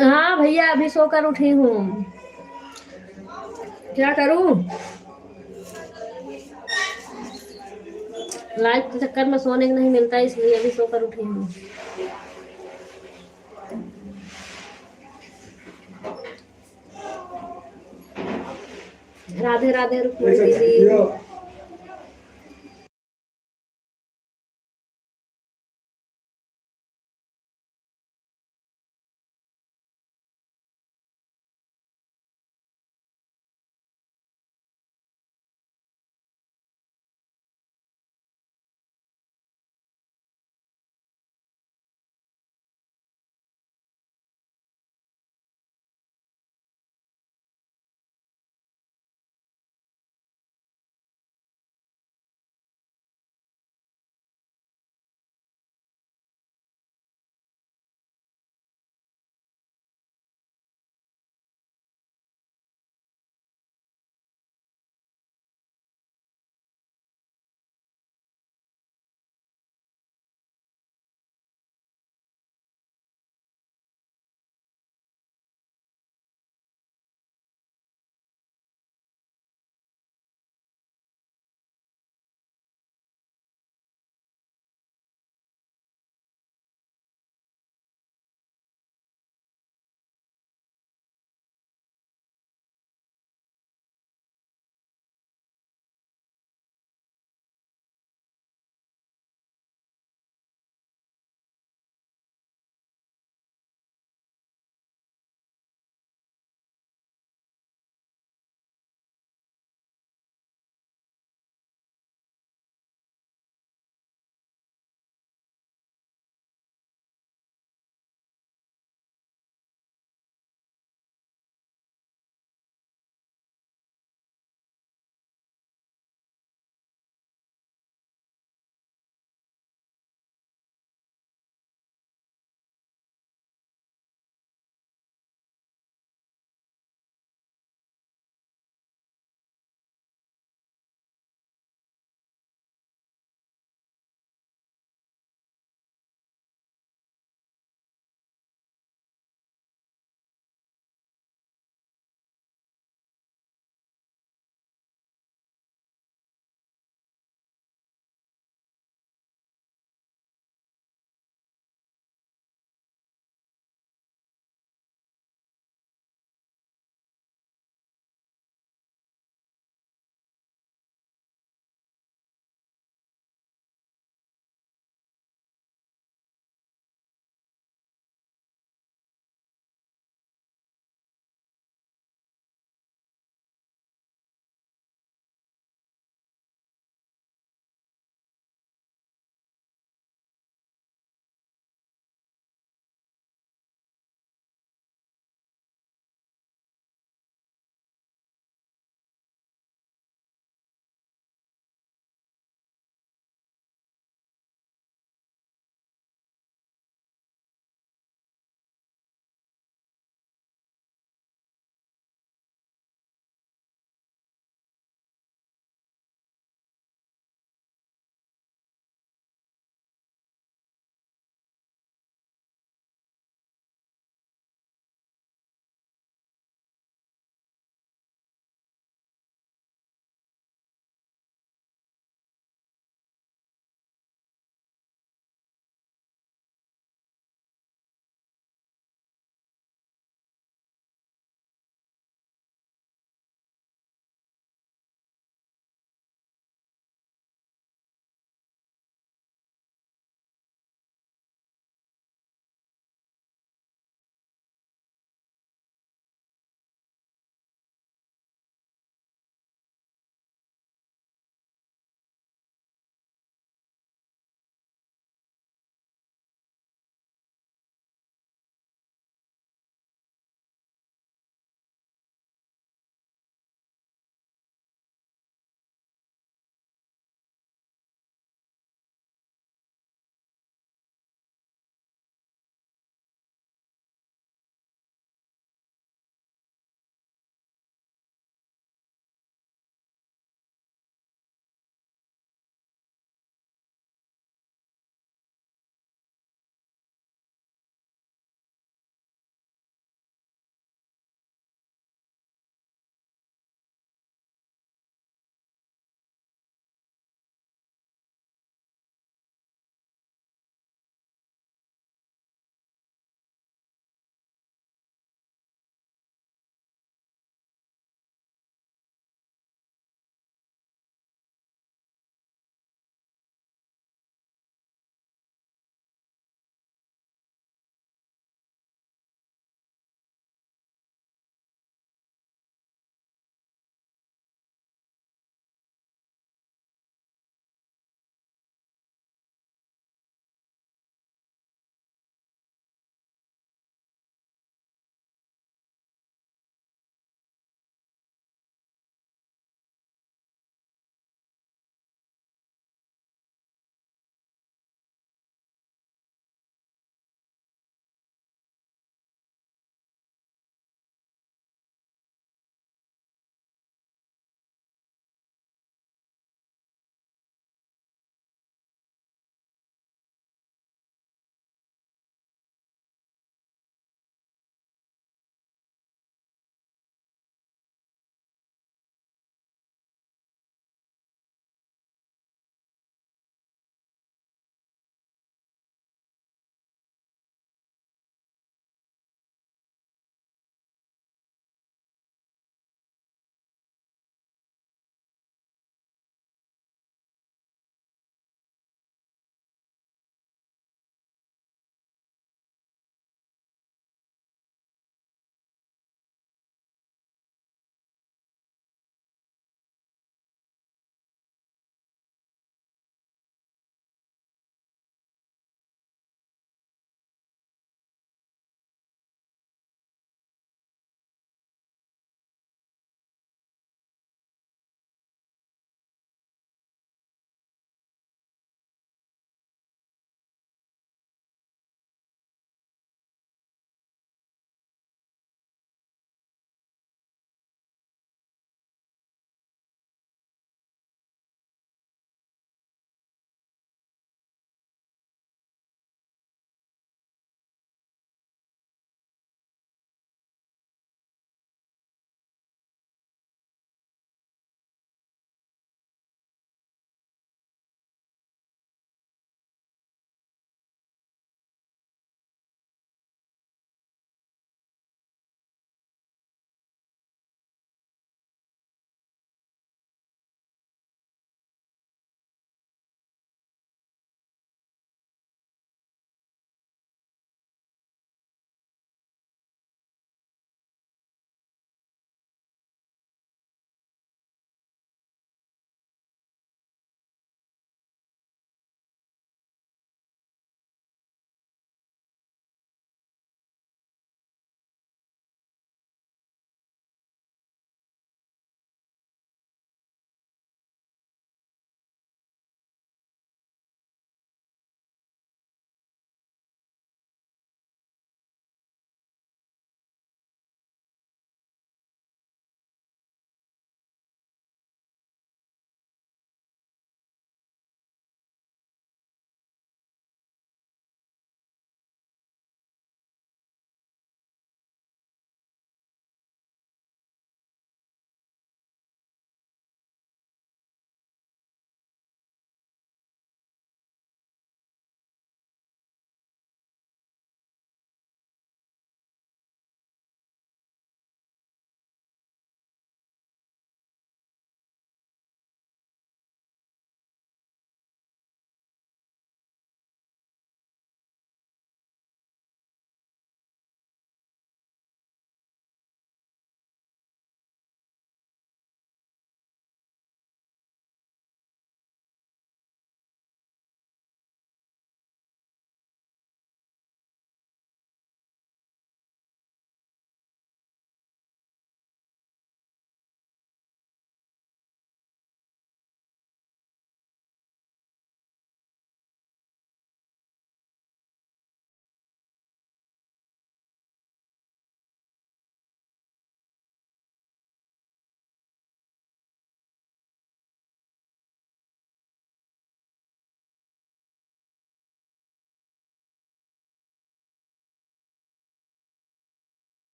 हाँ भैया, अभी सोकर उठी हूँ। क्या करूँ? लाइफ के चक्कर में सोने को नहीं मिलता, इसलिए अभी सोकर उठी हूँ। राधे राधे रुक्मणी दीदी।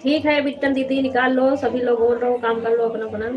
ठीक है बिक्टन दीदी, निकाल लो, सभी लोग बोल रहे हो, काम कर लो अपना अपना।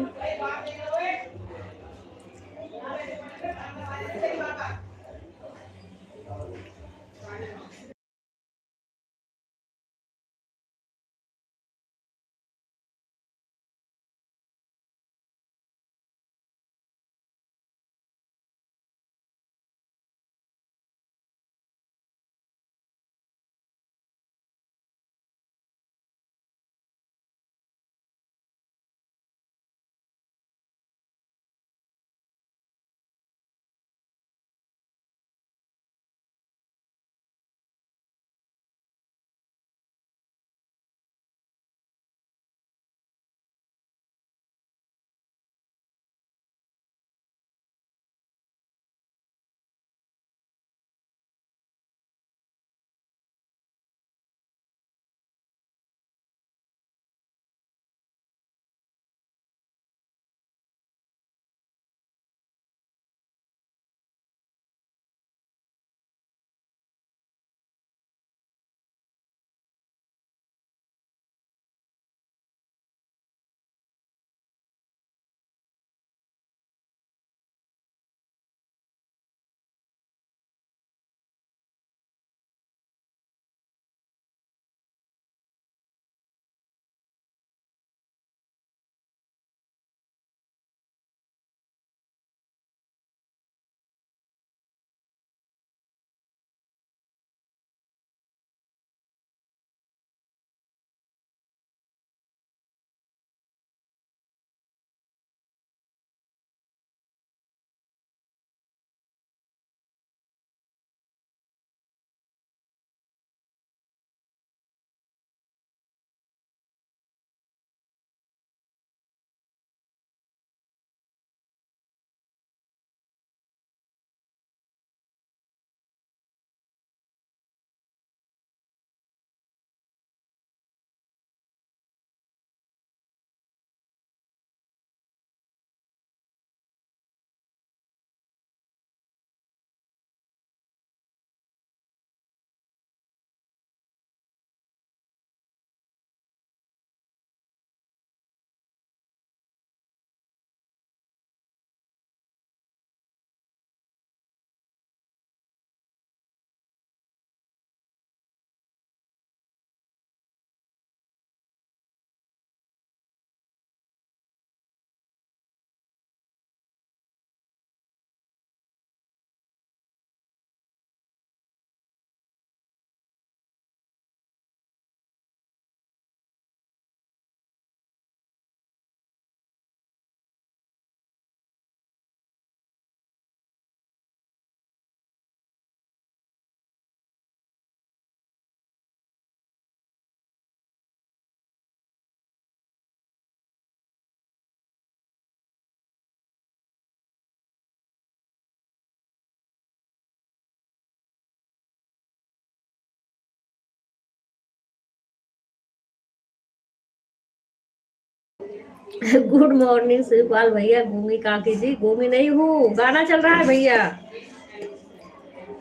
गुड मॉर्निंग शिवपाल भैया, घूमी काकी जी, घूमी नहीं हूँ, गाना चल रहा है भैया,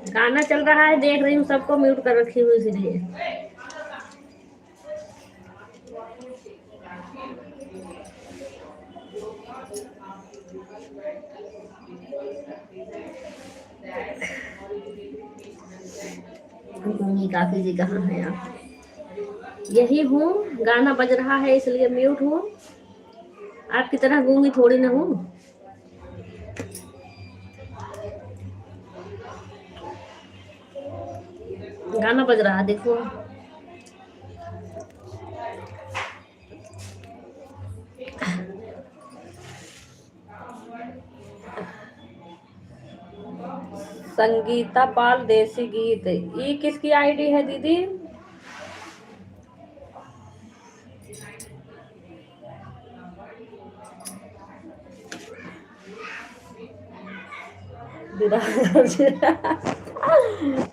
गाना चल रहा है, देख रही हूँ, सबको म्यूट कर रखी हूँ इसलिए। घूमी काकी जी कहाँ हैं आप? यही हूँ, गाना बज रहा है इसलिए म्यूट हूँ, आपकी तरह गूंगी थोड़ी ना हूँ। गाना बज रहा है देखो। संगीता पाल देसी गीत, ये किसकी आईडी है दीदी?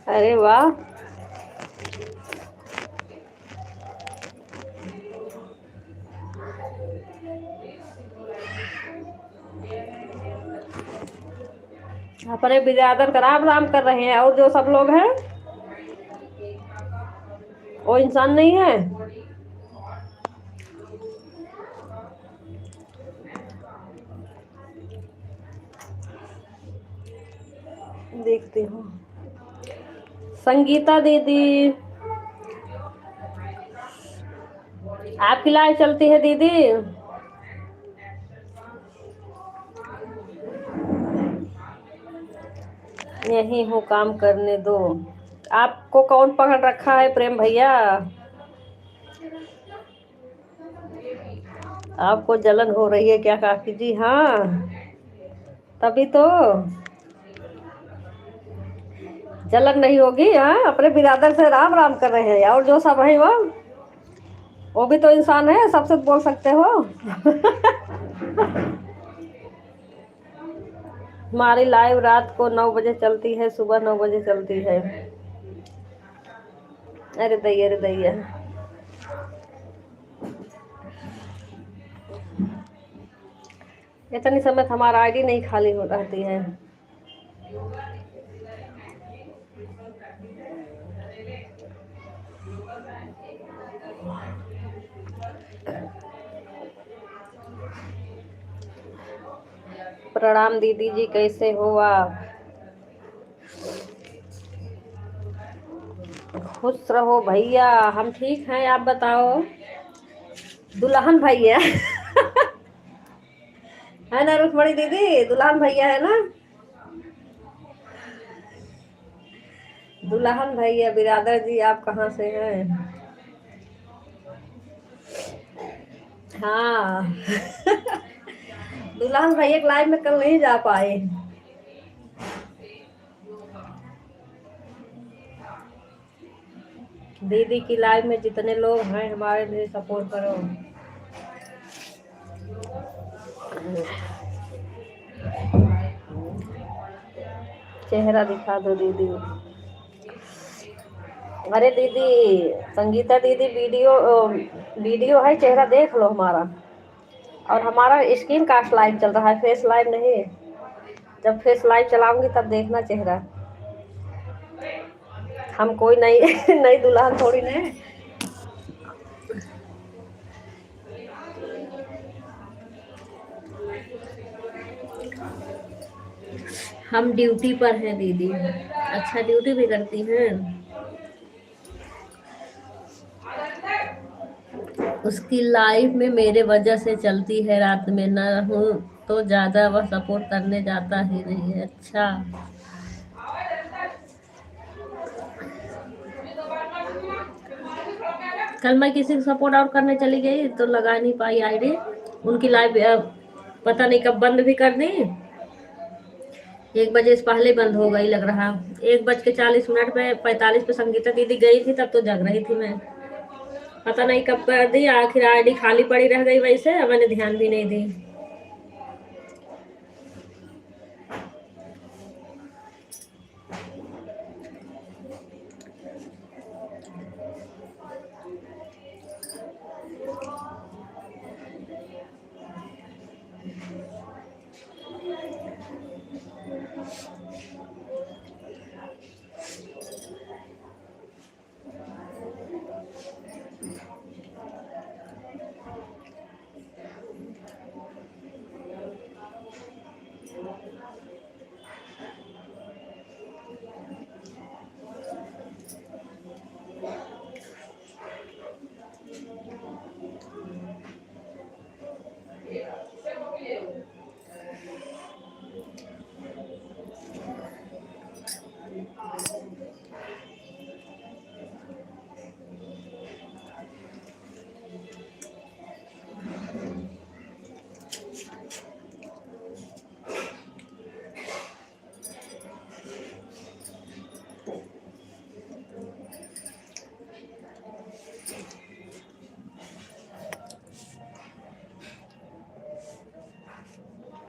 अरे वाह, अपने बिरादर का राम राम कर रहे हैं, और जो सब लोग हैं वो इंसान नहीं है। देखती हूँ। संगीता दीदी, आपकी लाइव चलती है दीदी? यही हूँ, काम करने दो। आपको कौन पकड़ रखा है प्रेम भैया? आपको जलन हो रही है क्या काकी जी? हाँ, तभी तो। जलन नहीं होगी? हाँ, अपने बिरादर से राम राम कर रहे हैं, और जो सब है वो भी तो इंसान है, सबसे बोल सकते हो। हमारी लाइव रात को 9 बजे चलती है, सुबह 9 बजे चलती है। अरे दैया, अरे दैया। इतनी समय हमारा आईडी नहीं खाली हो रहती है। प्रणाम दीदी जी, कैसे हो आप? खुश रहो भैया, हम ठीक हैं, आप बताओ। दुल्हन भैया। है ना रुक्मणी दीदी? दुल्हन भैया है ना? दुल्हन भैया बिरादर जी, आप कहाँ से हैं? हाँ। दुल्हन भैया के लाइव में कल नहीं जा पाए। दीदी की लाइव में जितने लोग हैं हमारे लिए सपोर्ट करो। चेहरा दिखा दो दीदी। अरे दीदी, संगीता दीदी, वीडियो है, चेहरा देख लो हमारा। और हमारा स्क्रीन कास्ट लाइव चल रहा है, फेस लाइव नहीं। जब फेस लाइव चलाऊंगी तब देखना चेहरा। हम कोई नई नई दुल्हन थोड़ी ना। हम ड्यूटी पर हैं दीदी। अच्छा, ड्यूटी भी करती हैं? उसकी लाइफ में मेरे वजह से चलती है, रात में न हूँ तो ज़्यादा वह सपोर्ट करने जाता ही नहीं है। अच्छा, कल मैं किसी को सपोर्ट आउट करने चली गई तो लगा नहीं पाई आईडी। उनकी लाइव पता नहीं कब बंद भी कर दी। 1 बजे से पहले बंद हो गई लग रहा। 1 बज के 40 मिनट पे 45 पे संगीता दीदी गई थी, तब तो जग रही थी मैं। पता नहीं कब कर दी, आखिर आईडी खाली पड़ी रह गई, वैसे मैंने ध्यान भी नहीं दी।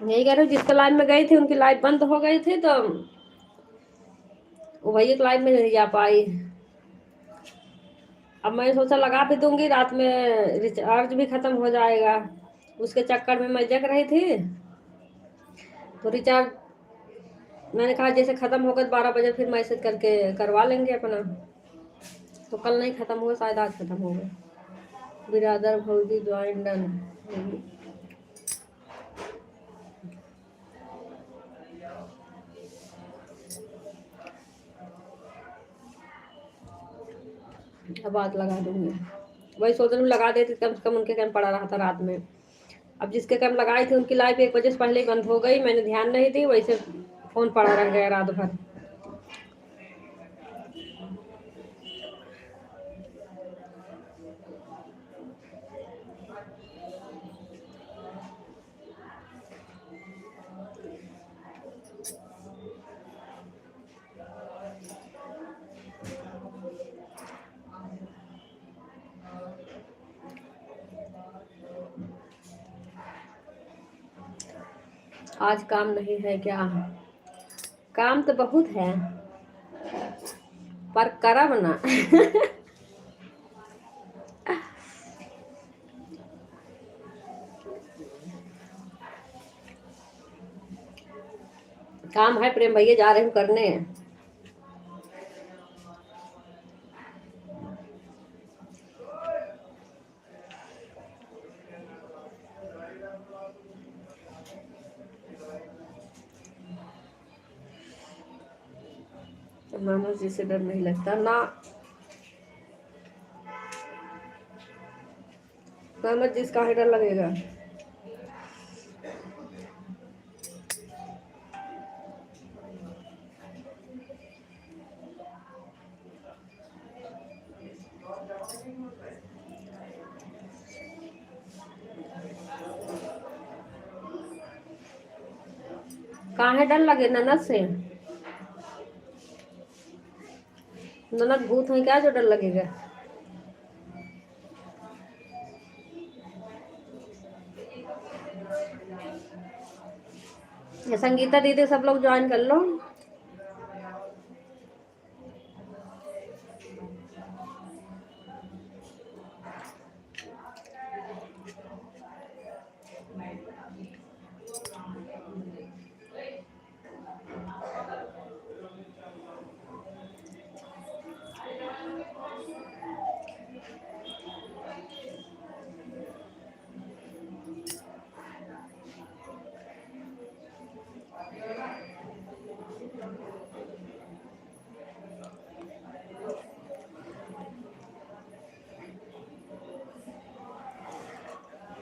यही कह रही हूँ, जिसके लाइव में गई थी उनकी लाइव बंद हो गई थी, तो वो भैया लाइव में नहीं जा पाई। अब मैं सोचा लगा भी दूंगी, रात में रिचार्ज भी खत्म हो जाएगा। उसके चक्कर में मैं जग रही थी, तो रिचार्ज मैंने कहा जैसे खत्म होगा 12 बजे फिर मैसेज करके करवा लेंगे अपना। तो कल नहीं खत्म हुआ, शायद आज खत्म होगा। बिरादर भौजी ज्वाइन डन। अब आज लगा दूंगी। वही सोच रही हूँ लगा देती, कम से कम उनके कैम पड़ा रहा था रात में। अब जिसके कैम लगाई थी उनकी लाइफ 1 बजे से पहले ही बंद हो गई, मैंने ध्यान नहीं दी, वैसे फ़ोन पड़ा रह गया रात भर। आज काम नहीं है क्या? काम तो बहुत है, पर करब ना। काम है, प्रेम भैया जा रहे हूँ करने। मामा जी से डर नहीं लगता ना। मामा जी का डर लगेगा। काहे डर लगे ननद से? ननद भूत है क्या जो डर लगेगा? ये संगीता दीदी सब लोग ज्वाइन कर लो।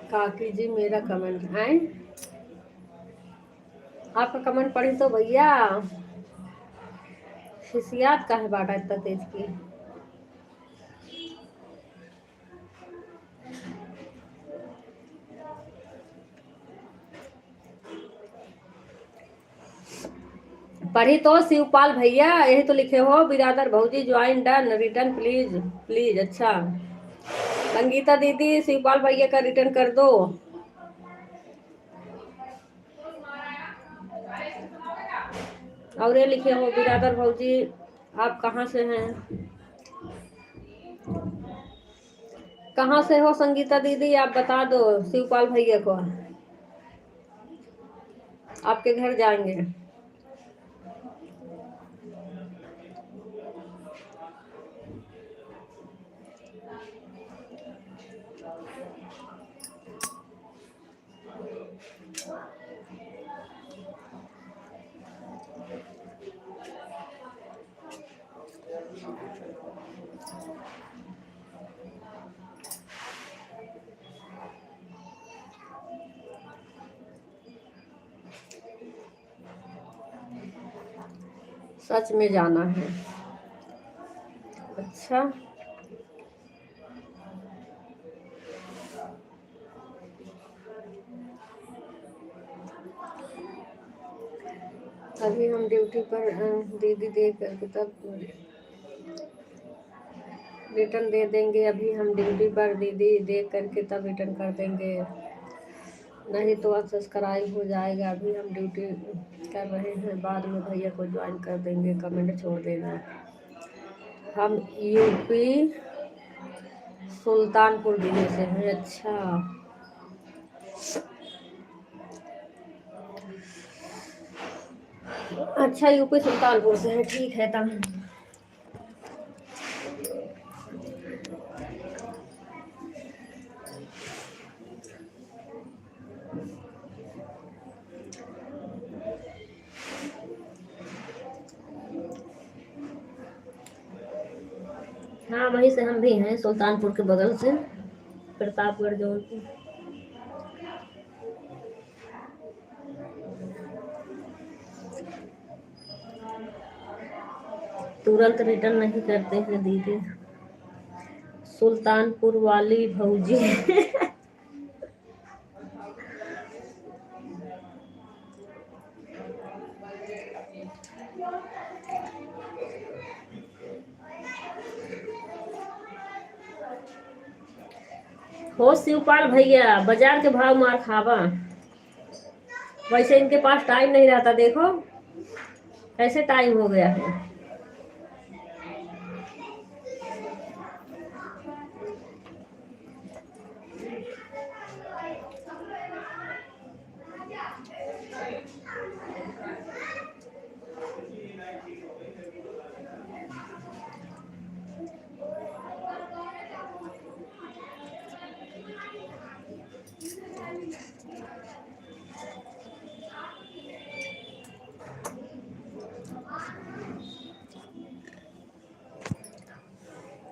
काकी जी मेरा कमेंट है, आपका कमेंट पढ़ी तो भैया हिसियात का है बाटा इतना तेज की। पढ़ी तो शिवपाल भैया, यही तो लिखे हो, बिरादर भौजी join done return please please. अच्छा संगीता दीदी शिवपाल भैया का रिटर्न कर दो। और ये लिखे हो बिरादर भौजी आप कहाँ से हैं? कहाँ से हो संगीता दीदी आप बता दो शिवपाल भैया को, आपके घर जाएंगे। सच में जाना है? अच्छा अभी हम ड्यूटी पर दीदी दे करके तब रिटर्न दे देंगे। अभी हम ड्यूटी पर दीदी देख करके तब रिटर्न कर देंगे, नहीं तो अनसब्सक्राइब हो जाएगा। अभी हम ड्यूटी कर रहे हैं, बाद में भैया को ज्वाइन कर देंगे। कमेंट छोड़ देना। हम यूपी सुल्तानपुर जिले से हैं। अच्छा अच्छा यूपी सुल्तानपुर से है, ठीक है तब। हाँ वहीं से हम भी हैं, सुल्तानपुर के बगल से, प्रतापगढ़ जौनपुर। तुरंत रिटर्न नहीं करते हैं दीदी, सुल्तानपुर वाली भौजी। हो शिवपाल भैया, बाजार के भाव मार खावा। वैसे इनके पास टाइम नहीं रहता, देखो कैसे टाइम हो गया है।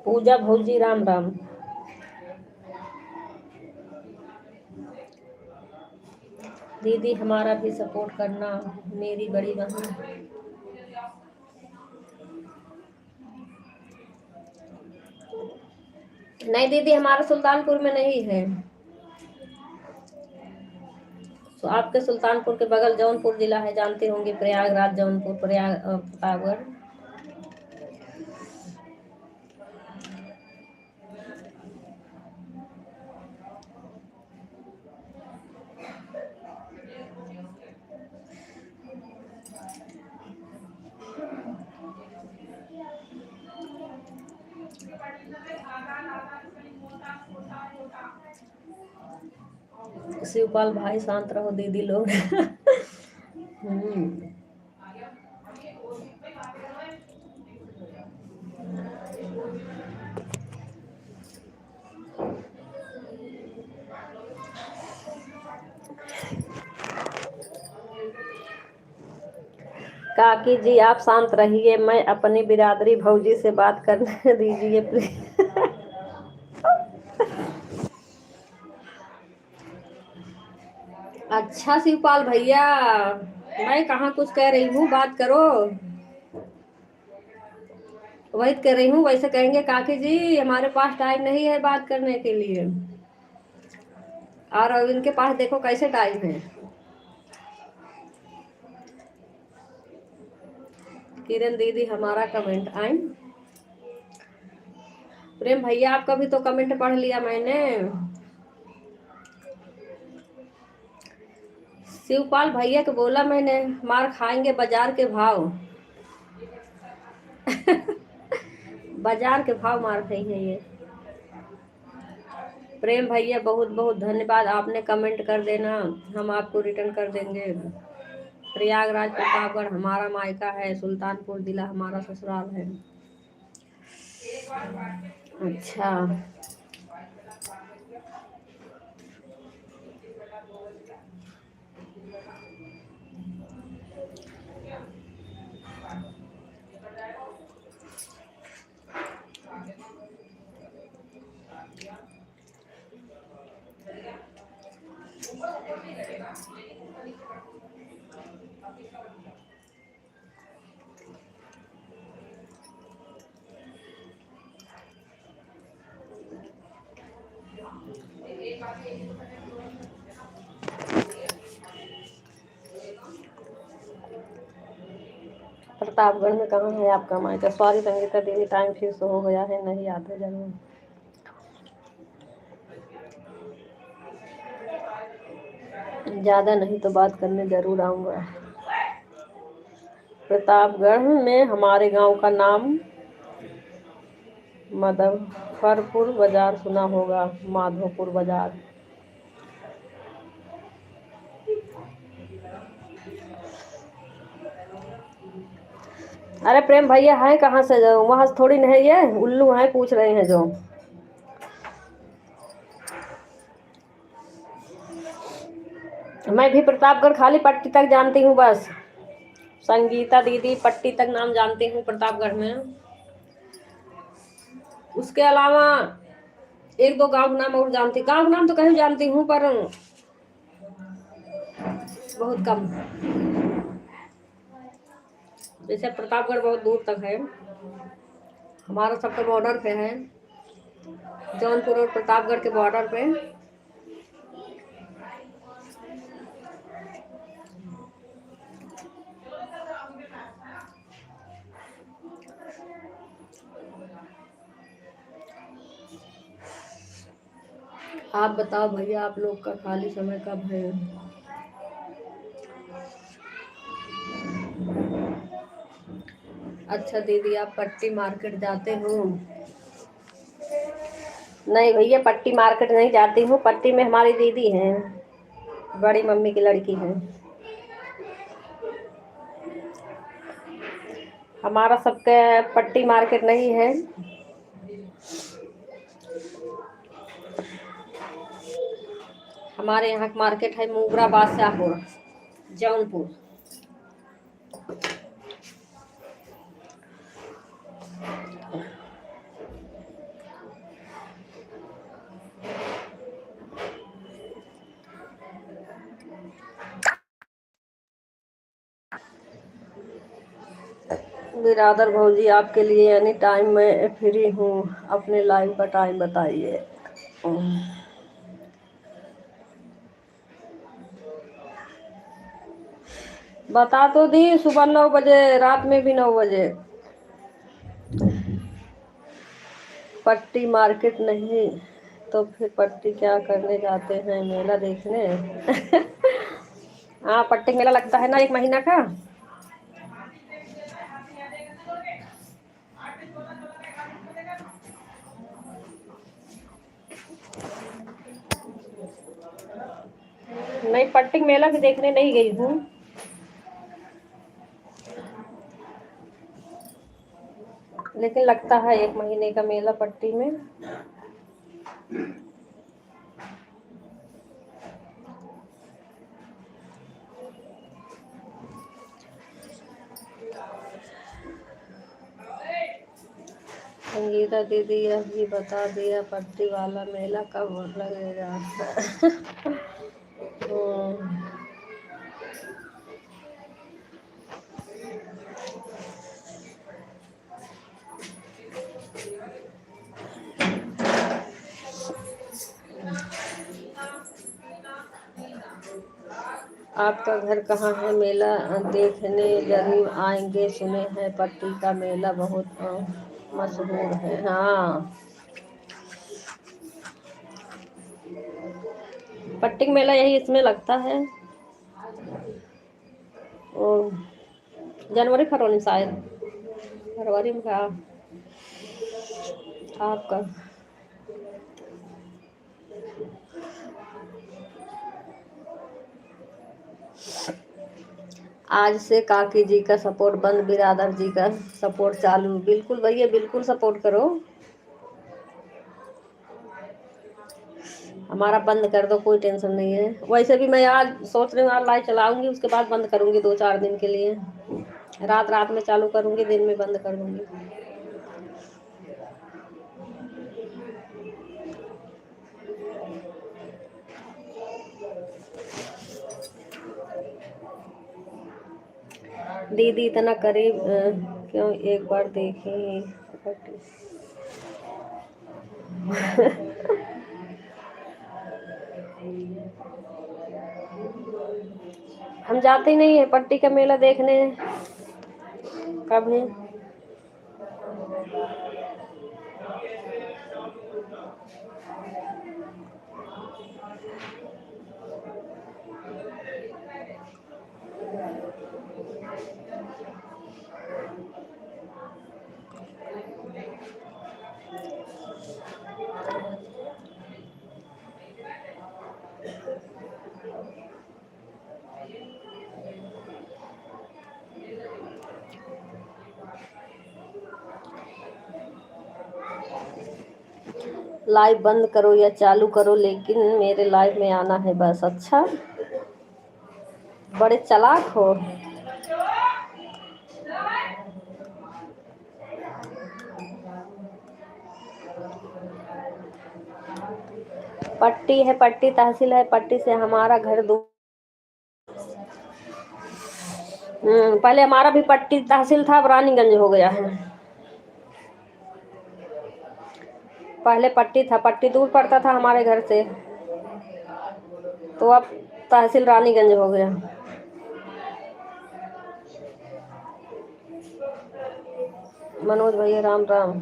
पूजा भौजी राम राम। दीदी हमारा भी सपोर्ट करना, मेरी बड़ी बहन। नहीं दीदी, हमारा सुल्तानपुर में नहीं है, तो आपके सुल्तानपुर के बगल जौनपुर जिला है, जानते होंगे, प्रयागराज, जौनपुर, प्रतापगढ़। शिवपाल भाई शांत रहो दीदी लोग। काकी जी आप शांत रहिए, मैं अपनी बिरादरी भौजी से बात करने दीजिए प्लीज। अच्छा शिवपाल भैया, मैं कहाँ कुछ कह रही हूँ, बात करो। वही कह रही हूँ, वैसे कहेंगे काकी जी हमारे पास टाइम नहीं है बात करने के लिए, और अब इनके पास देखो कैसे टाइम है। किरण दीदी हमारा कमेंट आई। प्रेम भैया आपका भी तो कमेंट पढ़ लिया मैंने। शिवपाल भैया को बोला मैंने, मार खाएंगे बाजार के भाव। बाजार के भाव मार रही है ये। प्रेम भैया बहुत बहुत धन्यवाद, आपने कमेंट कर देना, हम आपको रिटर्न कर देंगे। प्रयागराज प्रतापगढ़ हमारा मायका है, सुल्तानपुर जिला हमारा ससुराल है। अच्छा प्रतापगढ़ में कहाँ है आपका मायका? सॉरी संगीता दीदी, टाइम फिर से हो गया है, नहीं आते जरूर। ज़्यादा नहीं तो बात करने जरूर आऊँगा। प्रतापगढ़ में हमारे गांव का नाम मदफरपुर बाजार सुना होगा, माधोपुर बाजार। अरे प्रेम भैया है कहाँ से, जाओ वहाँ से थोड़ी नहीं है, उल्लू है पूछ रहे हैं जो। मैं भी प्रतापगढ़ खाली पट्टी तक जानती हूँ बस। संगीता दीदी पट्टी तक नाम जानती हूँ प्रतापगढ़ में। उसके अलावा एक दो गांव नाम और जानती, गांव नाम तो कहीं जानती हूँ पर बहुत कम। जैसे प्रतापगढ़ बहुत दूर तक है, हमारा सबका बॉर्डर पे है, जौनपुर और प्रतापगढ़ के बॉर्डर पे। आप बताओ भैया, आप लोग का खाली समय कब है? अच्छा दीदी, आप पट्टी मार्केट जाते हो? नहीं भैया, पट्टी मार्केट नहीं जाती हूँ। पट्टी में हमारी दीदी हैं, बड़ी मम्मी की लड़की है। हमारा सबके पट्टी मार्केट नहीं है। हमारे यहाँ का मार्केट है मुगरा बादशाहपुर, जौनपुर। बिरादर भौजी, आपके लिए एनी टाइम मैं फ्री हूँ, अपने लाइव का टाइम बताइए। बता तो दी, सुबह 9 बजे, रात में भी 9 बजे। पट्टी मार्केट नहीं तो फिर पट्टी क्या करने जाते हैं? मेला देखने। हाँ, पट्टी मेला लगता है ना 1 महीना का। नहीं, पट्टी मेला भी देखने नहीं गई हूँ, लेकिन लगता है 1 महीने का मेला पट्टी में। संगीता दीदी यह भी बता दिया, पट्टी वाला मेला कब लगेगा? आपका घर कहाँ है? मेला देखने जरूर आएंगे, सुने हैं पट्टी का मेला बहुत मशहूर है। हाँ, पट्टी का मेला यही इसमें लगता है, और जनवरी फरवरी शायद, फरवरी में। का आपका आज से काकी जी का सपोर्ट बंद, बिरादर जी का सपोर्ट चालू। बिल्कुल भैया, बिल्कुल सपोर्ट करो, हमारा बंद कर दो, कोई टेंशन नहीं है। वैसे भी मैं आज सोच रही हूँ, आज लाइव चलाऊंगी, उसके बाद बंद करूंगी 2-4 दिन के लिए। रात रात में चालू करूंगी, दिन में बंद कर दूंगी। दीदी इतना करीब क्यों? एक बार देखी। हम जाते ही नहीं है पट्टी का मेला देखने कभी। लाइव बंद करो या चालू करो, लेकिन मेरे लाइव में आना है बस। अच्छा, बड़े चालाक हो। पट्टी है, पट्टी तहसील है, पट्टी से हमारा घर दूर। पहले हमारा भी पट्टी तहसील था, अब रानीगंज हो गया है। पहले पट्टी था, पट्टी दूर पड़ता था हमारे घर से, तो अब तहसील रानीगंज हो गया। मनोज भैया राम राम।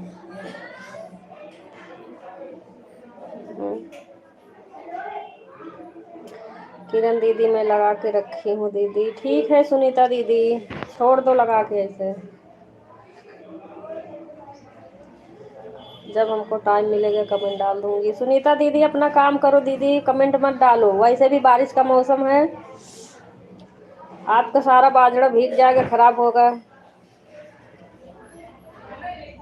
किरण दीदी मैं लगा के रखी हूँ दीदी। ठीक है सुनीता दीदी, छोड़ दो लगा के ऐसे। जब हमको टाइम मिलेगा कमेंट डाल दूंगी। सुनीता दीदी अपना काम करो दीदी, कमेंट मत डालो। वैसे भी बारिश का मौसम है, आपका सारा बाजरा भीग जाएगा, खराब होगा।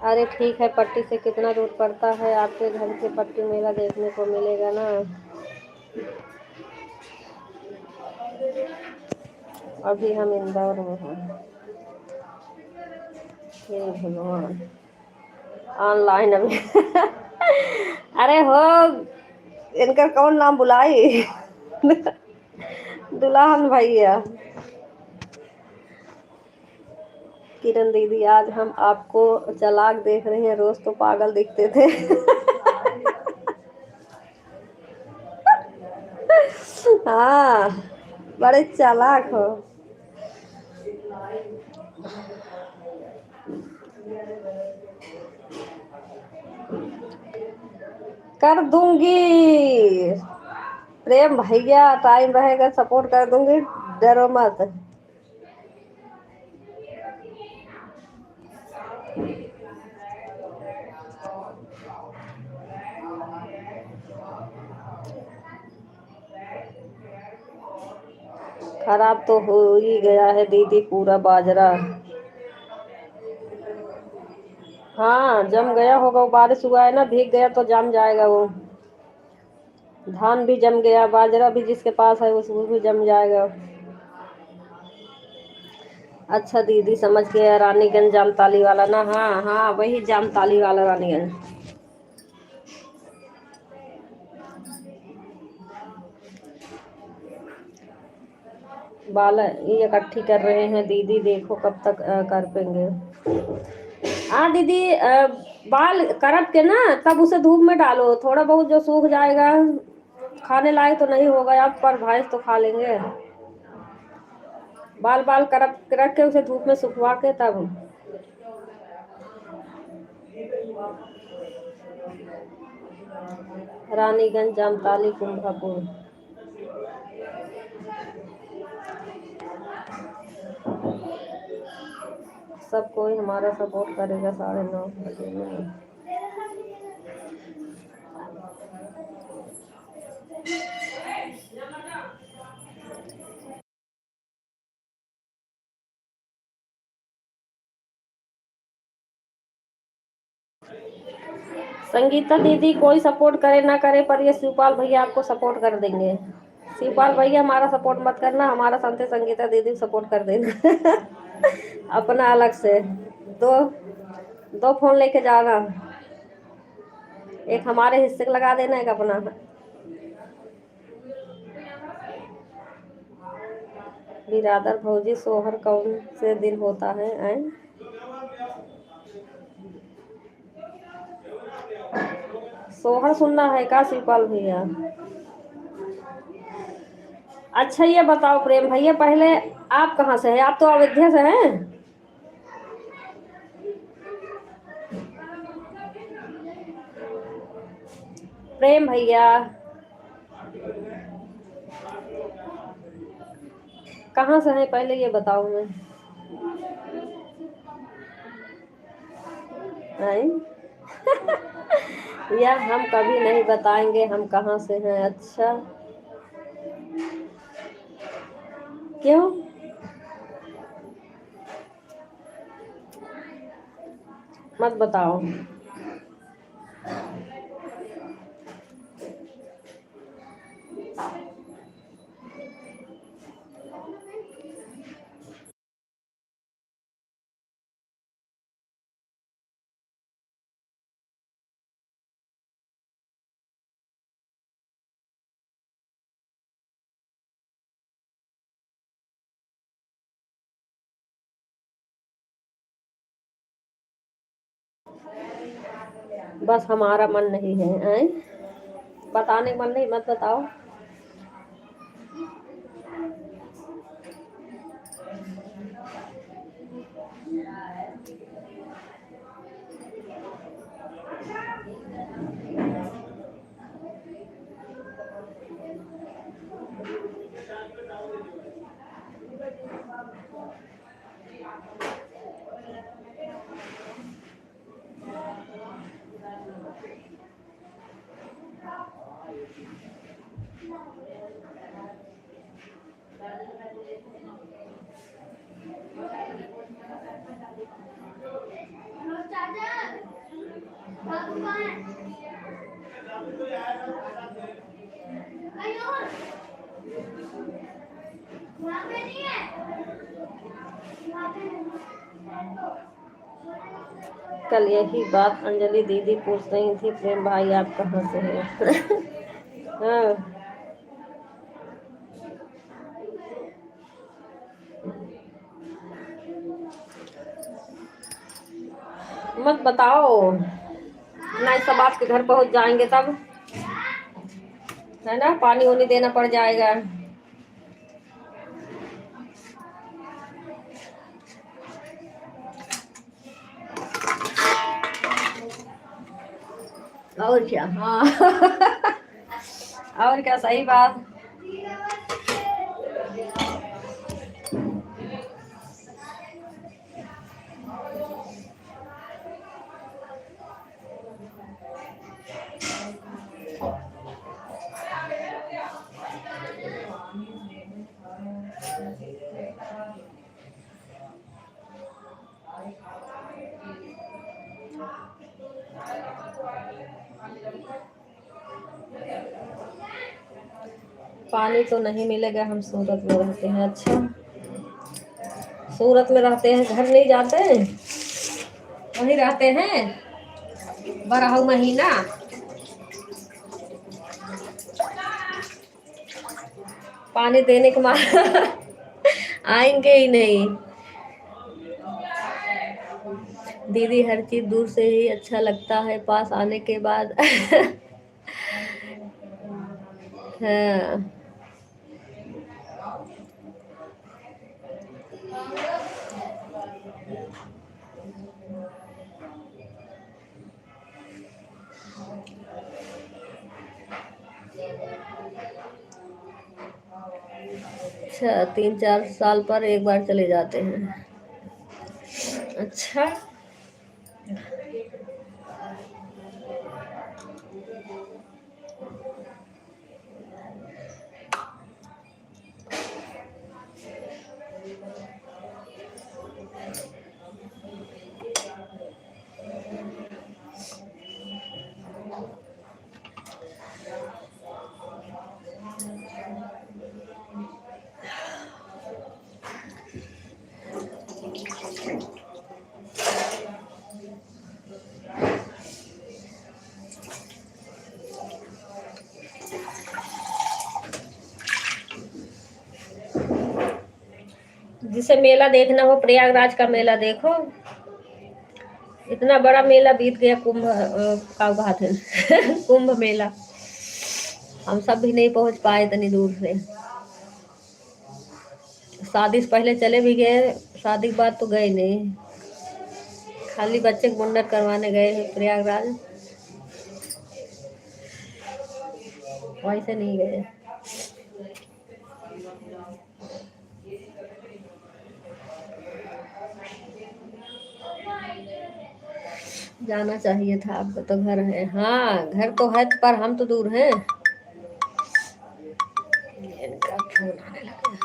अरे ठीक है, पट्टी से कितना दूर पड़ता है आपके घर से पट्टी? मेला देखने को मिलेगा ना। अभी हम इंदौर में हैं। हे भगवान, ऑनलाइन अभी अरे हो, इनका कौन नाम बुलाई दुल्हन भैया। किरण दीदी आज हम आपको चालाक देख रहे हैं, रोज तो पागल दिखते थे हाँ, बड़े चालाक हो। कर दूंगी प्रेम भैया, टाइम रहेगा सपोर्ट कर दूंगी, डरो मत। खराब तो हो ही गया है दीदी पूरा बाजरा। हाँ जम गया होगा, वो बारिश हुआ है ना, भीग गया तो जम जाएगा वो। धान भी जम गया, बाजरा भी जिसके पास है वो भी जम जाएगा। अच्छा दीदी समझ गया, रानीगंज जामताली वाला ना। हाँ हाँ वही जामताली वाला रानीगंज। बाल ये इकट्ठी कर रहे हैं दीदी, देखो कब तक कर पाएंगे। हाँ दीदी, बाल करप के ना तब उसे धूप में डालो, थोड़ा बहुत जो सूख जाएगा, खाने लायक तो नहीं होगा आप, पर भैंस तो खा लेंगे। बाल बाल करप रख के उसे धूप में सुखवा के तब। रानीगंज जामताली कुंभापुर। सब कोई हमारा सपोर्ट करेगा 9:30 में। संगीता दीदी कोई सपोर्ट करे ना करे, पर ये शिवपाल भैया आपको सपोर्ट कर देंगे। शिवपाल भैया हमारा सपोर्ट मत करना, हमारा संते संगीता दीदी सपोर्ट कर देना अपना अलग से। दो दो फोन लेके जाना, एक हमारे हिस्से का लगा देना, एक अपना। बिरादर भौजी सोहर कौन से दिन होता है सोहर सुनना है का शिवपाल भैया? अच्छा ये बताओ प्रेम भैया, पहले आप कहाँ से हैं? आप तो अयोध्या से हैं। प्रेम भैया कहाँ से हैं पहले ये बताओ मैं। यह हम कभी नहीं बताएंगे हम कहाँ से हैं। अच्छा क्यों? मत बताओ। बस हमारा मन नहीं है, हैं? बताने का मन नहीं, मत बताओ। कल यही बात अंजलि दीदी पूछ रही थी, प्रेम भाई आप कहाँ से हैं? हाँ। मत बताओ ना, सब आपके घर पहुंच जाएंगे तब, है ना, पानी वानी देना पड़ जाएगा। और क्या, हाँ। और क्या, सही बात। पानी तो नहीं मिलेगा, हम सूरत में रहते हैं। अच्छा, सूरत में रहते हैं, घर नहीं जाते, वहीं रहते हैं 12 महीना। पानी देने के मार आएंगे ही नहीं। दीदी हर चीज दूर से ही अच्छा लगता है, पास आने के बाद। हाँ। अच्छा, 3-4 साल पर एक बार चले जाते हैं। अच्छा। जिसे मेला देखना हो, प्रयागराज का मेला देखो, इतना बड़ा मेला बीत गया। कुंभ का बात है। कुंभ मेला हम सब भी नहीं पहुंच पाए इतनी दूर से। शादी से पहले चले भी गए, शादी के बाद तो गए नहीं, खाली बच्चे को मुंडन करवाने गए हैं प्रयागराज, वैसे नहीं गए। जाना चाहिए था, आपका तो घर है। हाँ, घर तो है पर हम तो दूर हैं। इनका फोन आने लगा।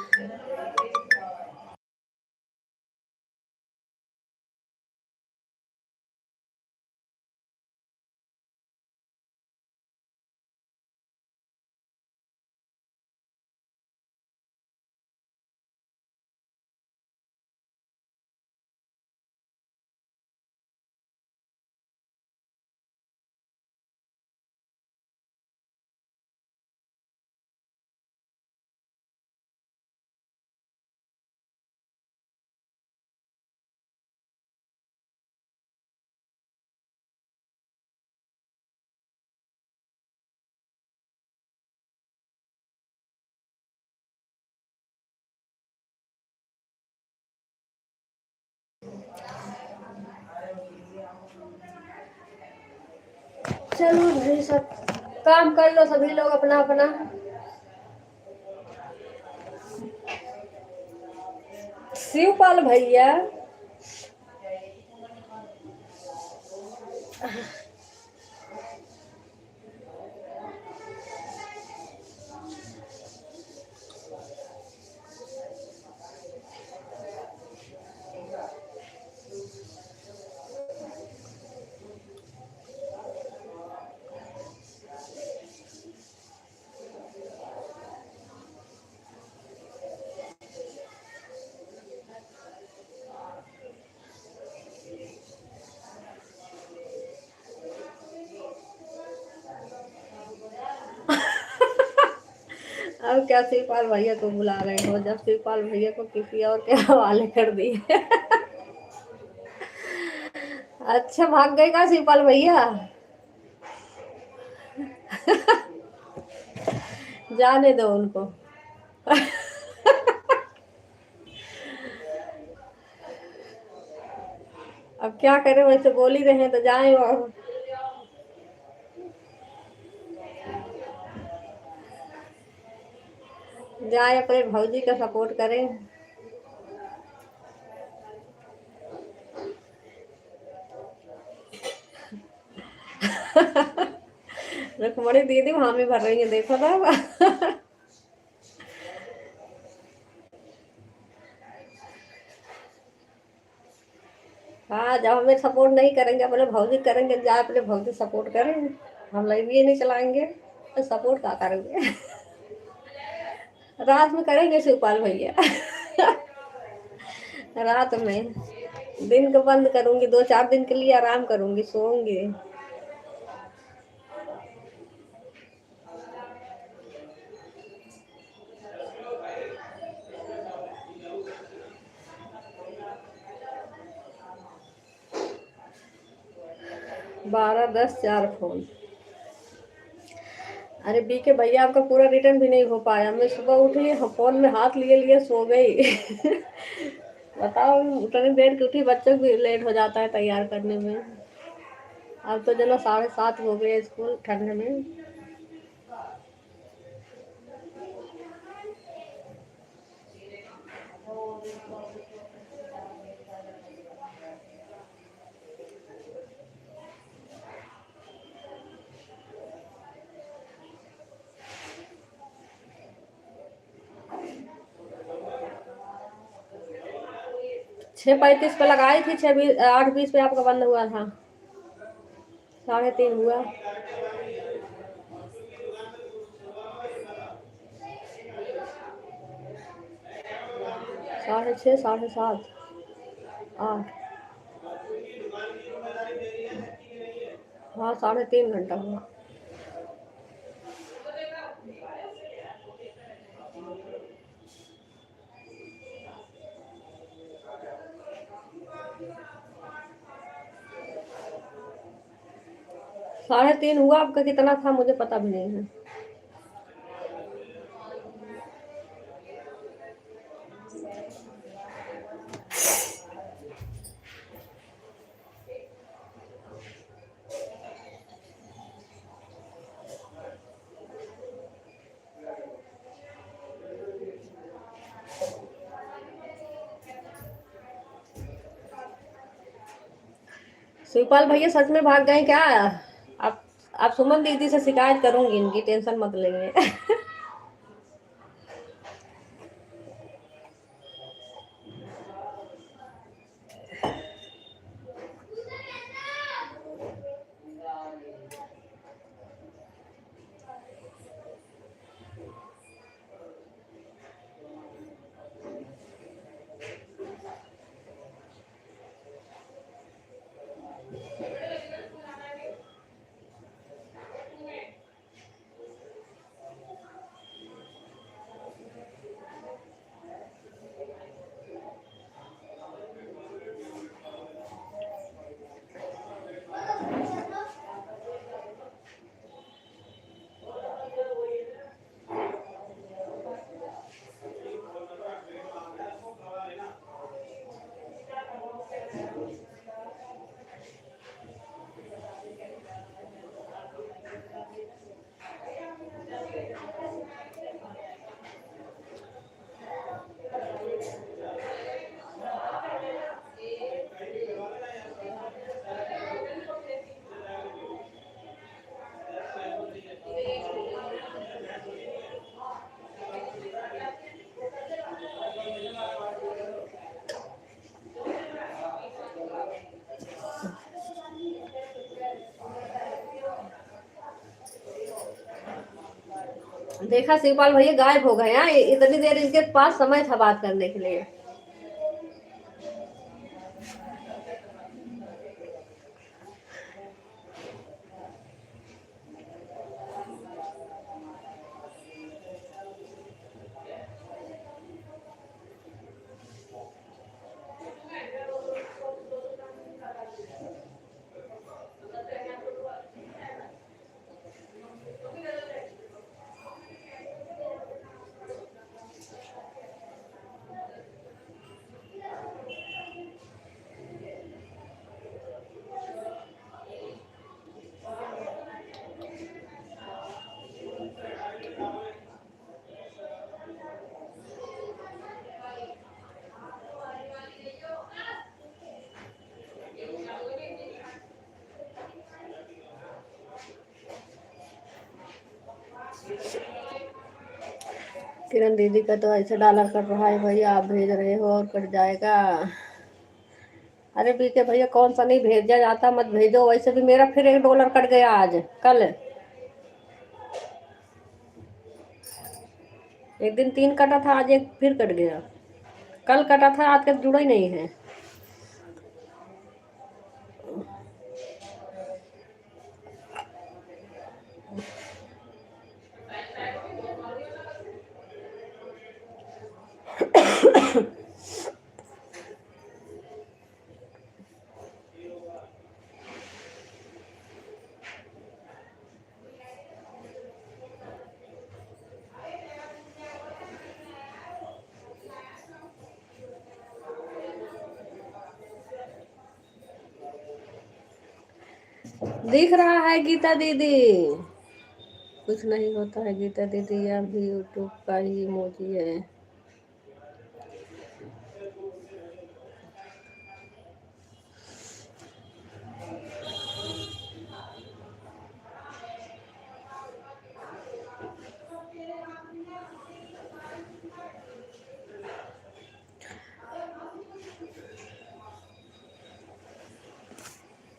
चलो भाई, सब काम कर लो सभी लोग अपना अपना। शिवपाल भैया अब क्या शिवपाल भैया को बुला रहे हो, जब शिवपाल भैया को किसी और के हवाले कर दिए। अच्छा, भाग गए का शिवपाल भैया? जाने दो उनको। अब क्या करें, वैसे बोल ही रहे हैं तो जाए वहाँ। जाए अपने भौजी का सपोर्ट करें। रुक्मणी दीदी हामी भर रही है, देखो ना। हाँ, जब हमें सपोर्ट नहीं करेंगे अपने भौजी करेंगे, जाए अपने भौजी सपोर्ट करें। हम लाइव ये नहीं चलाएंगे तो सपोर्ट क्या करेंगे? रात में करेंगे शिवपाल भैया। रात में। दिन को बंद करूंगी, 2-4 दिन के लिए आराम करूंगी, सोऊंगी। बारह 10 4 फोन। अरे बी के भैया, आपका पूरा रिटर्न भी नहीं हो पाया। मैं सुबह उठी, फोन में हाथ लिए लिए सो गई। बताओ, उतनी देर की उठी, बच्चों को भी लेट हो जाता है तैयार करने में। अब तो जना 7:30 हो गए स्कूल ठंड में। 6:35 पे लगाई थी, 8:20 पे आपका बंद हुआ था। 3:30 हुआ। 6:30, 7:30, 8। हाँ, 3.5 घंटा हुआ। साढ़े 3 हुआ। आपका कितना था मुझे पता भी नहीं है। शिवपाल भैया सच में भाग गए क्या? आप आप सुमन दीदी से शिकायत करूंगी इनकी, टेंशन मत लेंगे। देखा शिवपाल भैया गायब हो गए हैं, इतनी देर इनके पास समय था बात करने के लिए। किरण दीदी का तो ऐसे डॉलर कट रहा है भैया, आप भेज रहे हो और कट जाएगा। अरे बीके भैया कौन सा नहीं भेजा जाता, मत भेजो। वैसे भी मेरा फिर $1 कट गया आज, कल एक दिन 3 कटा था, आज एक फिर कट गया। कल कटा था, आज तक जुड़ा ही नहीं है। दिख रहा है गीता दीदी? कुछ नहीं होता है गीता दीदी, यह भी यूट्यूब का ही इमोजी है।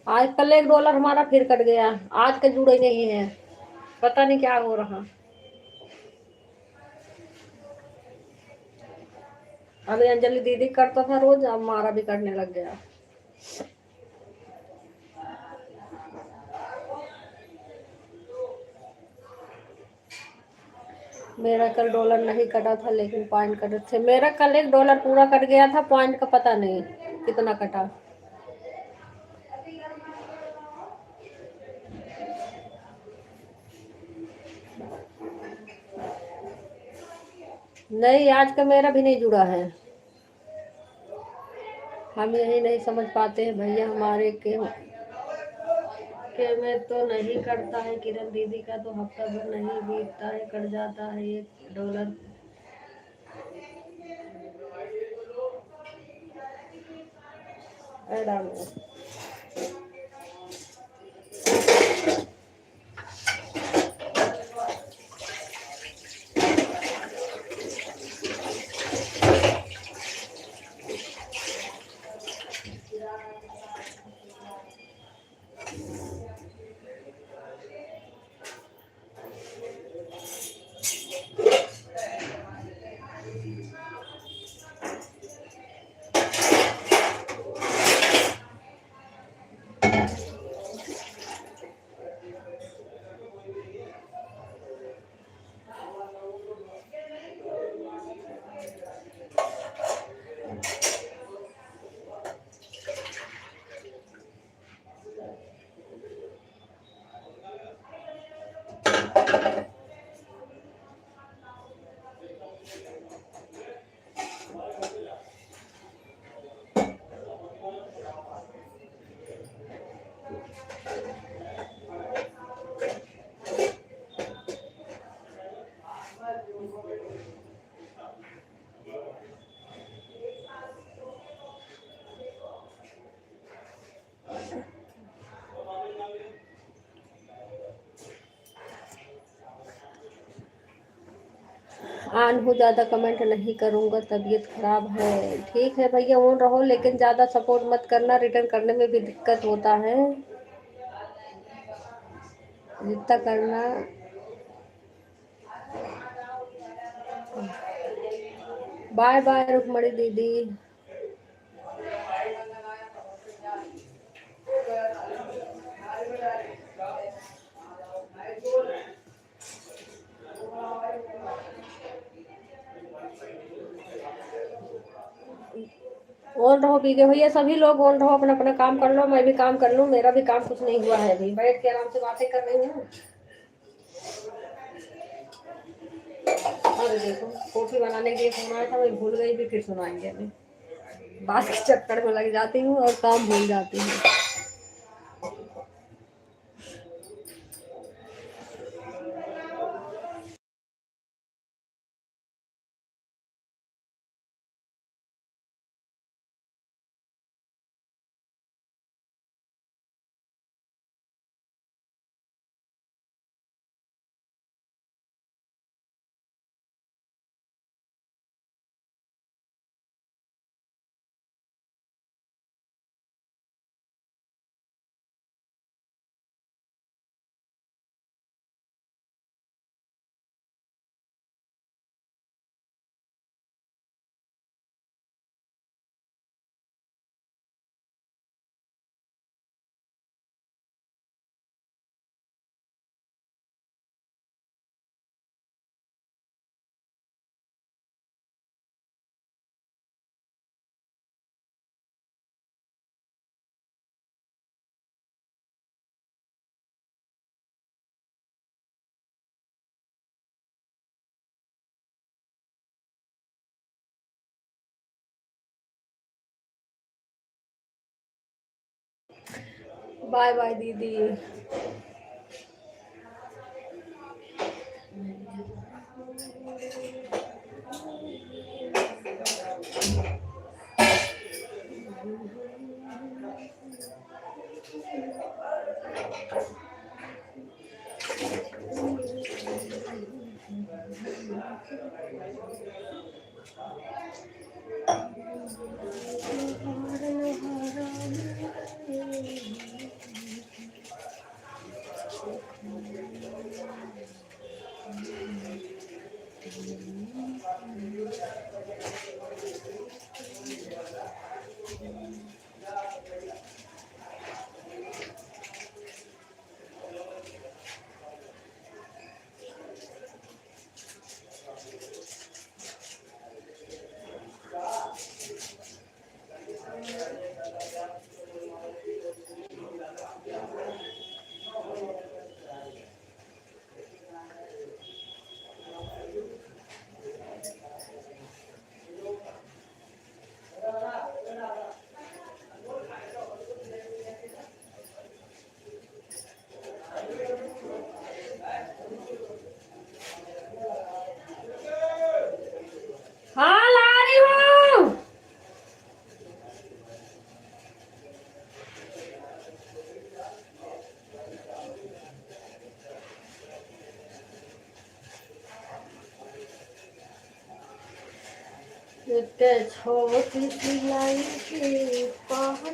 आज कल $1 हमारा फिर कट गया, आज के जुड़े नहीं है, पता नहीं क्या हो रहा। अभी अंजलि दीदी करता था रोज, अब हमारा भी करने लग गया। मेरा कल डॉलर नहीं कटा था, लेकिन पॉइंट कटे थे। मेरा कल $1 पूरा कट गया था, पॉइंट का पता नहीं कितना कटा। नहीं, आज का मेरा भी नहीं जुड़ा है। हम यही नहीं समझ पाते हैं भैया, हमारे के में तो नहीं करता है। किरण दीदी का तो हफ्ता भर नहीं बीतता है, कट जाता है $1। ऑन हो, ज़्यादा कमेंट नहीं करूँगा, तबीयत खराब है। ठीक है भैया, ऑन रहो, लेकिन ज़्यादा सपोर्ट मत करना, रिटर्न करने में भी दिक्कत होता है। जितना करना बाय बाय रुक्मणी दीदी। ऑन रहो पीके भैया, सभी लोग ऑन रहो, अपना अपना काम कर लो, मैं भी काम कर लूँ, मेरा भी काम कुछ नहीं हुआ है, अभी बैठ के आराम से बातें कर रही हूँ। अरे देखो कॉफी बनाने के लिए फोन आया था, मैं भूल गई भी, फिर सुनाएंगे हमें। बात के चक्कर में लग जाती हूँ और काम भूल जाती हूँ। बाय बाय दीदी। हाँ ला रही हूँ। छोटी सी लाई के पार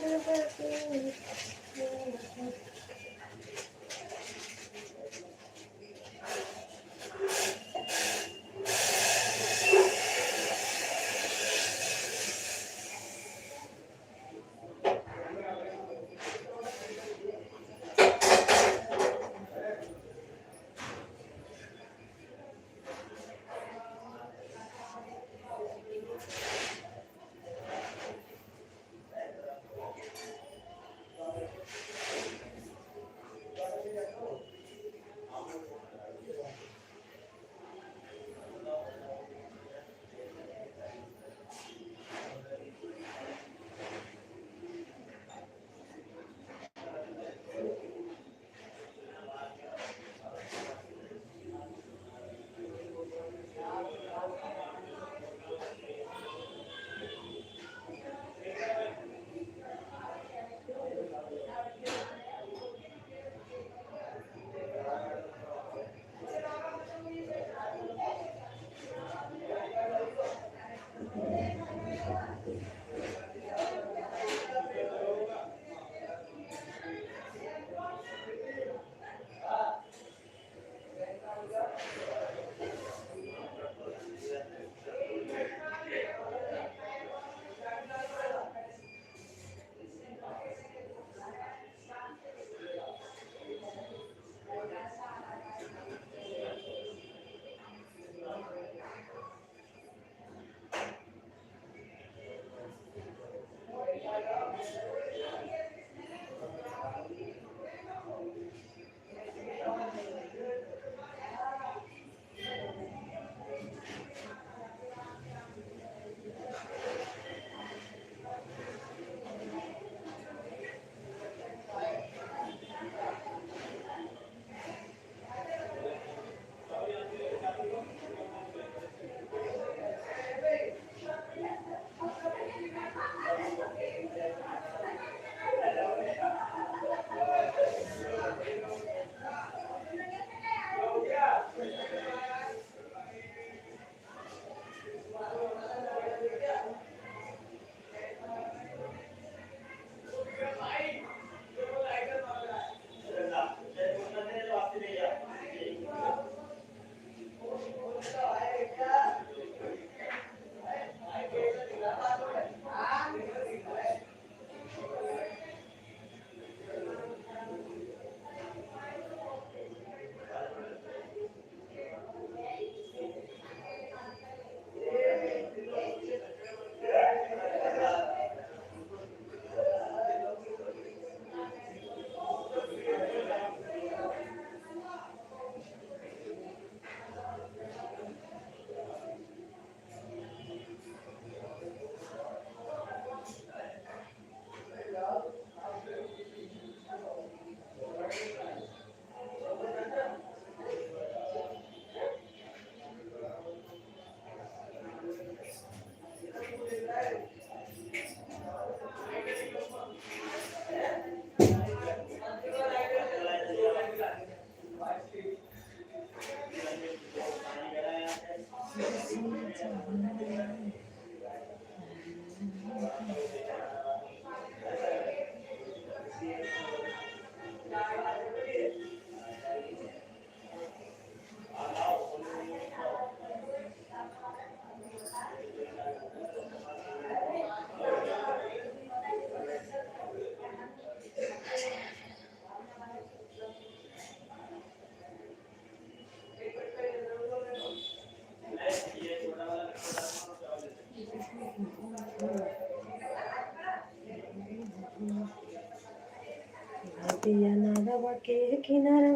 दिया नारवा के किनारा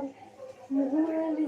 मुरली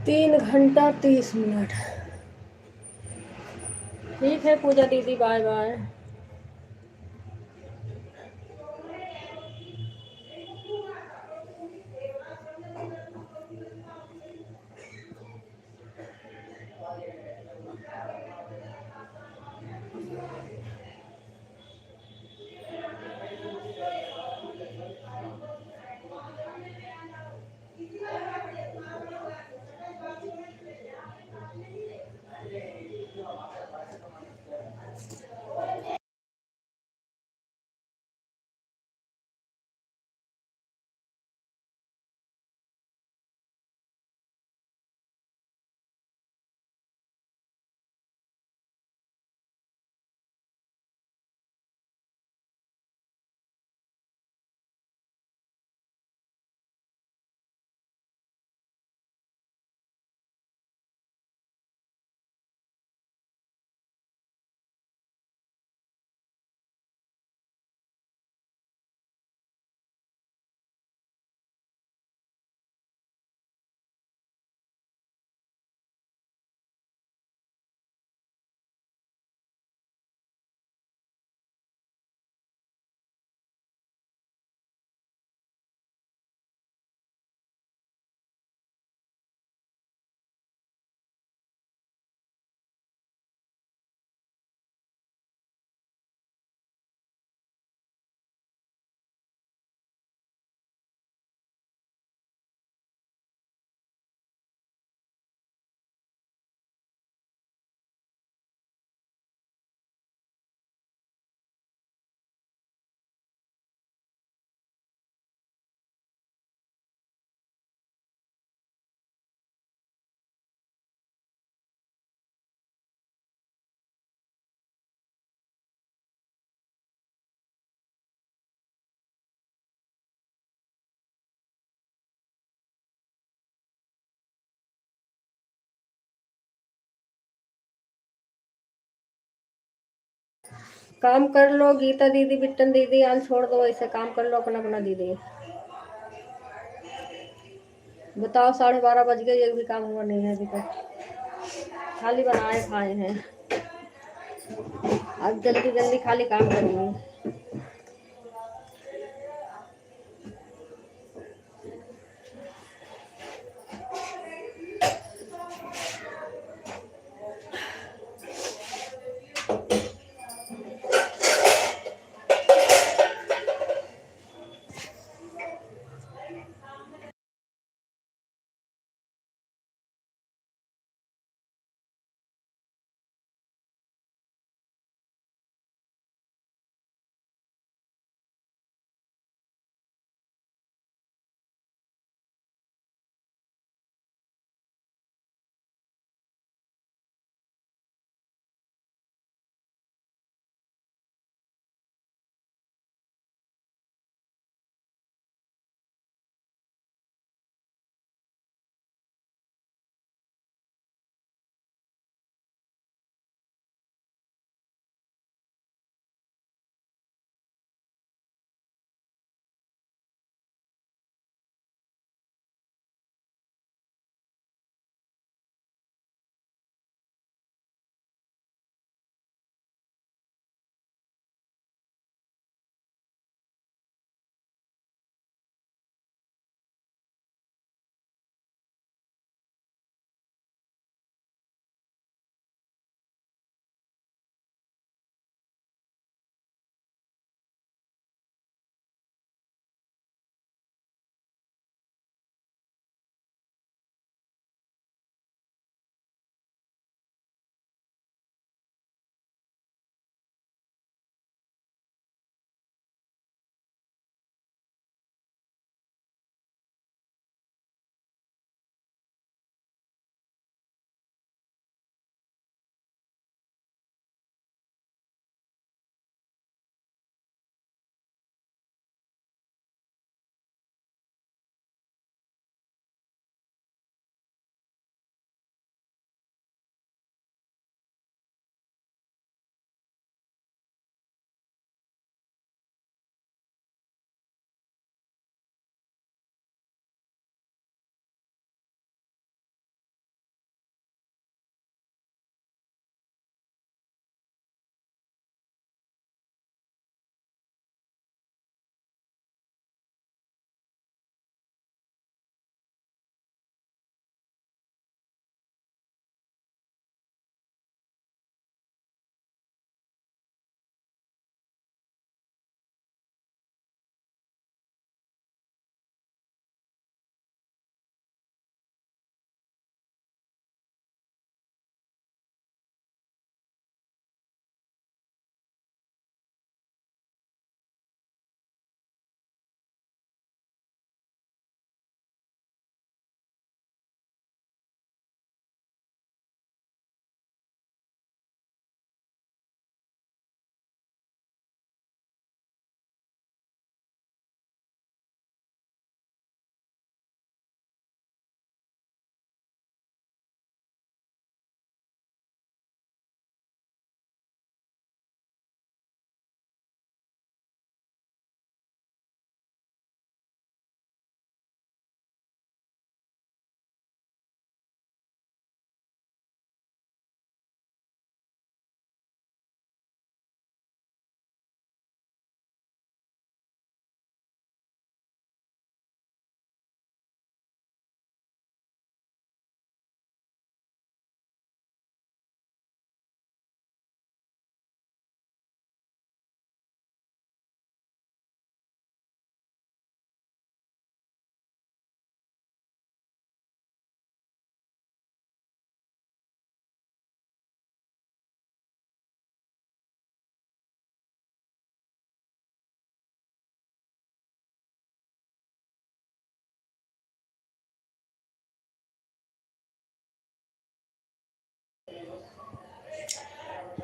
3 घंटा 30 मिनट। ठीक है पूजा दीदी, बाय बाय। काम कर लो गीता दीदी, बिट्टन दीदी, आल छोड़ दो, ऐसे काम कर लो अपना अपना दीदी। बताओ 12:30 बज गए, एक भी काम हुआ नहीं है अभी तक, खाली बनाए खाए हैं। अब जल्दी जल्दी खाली काम करूंगी।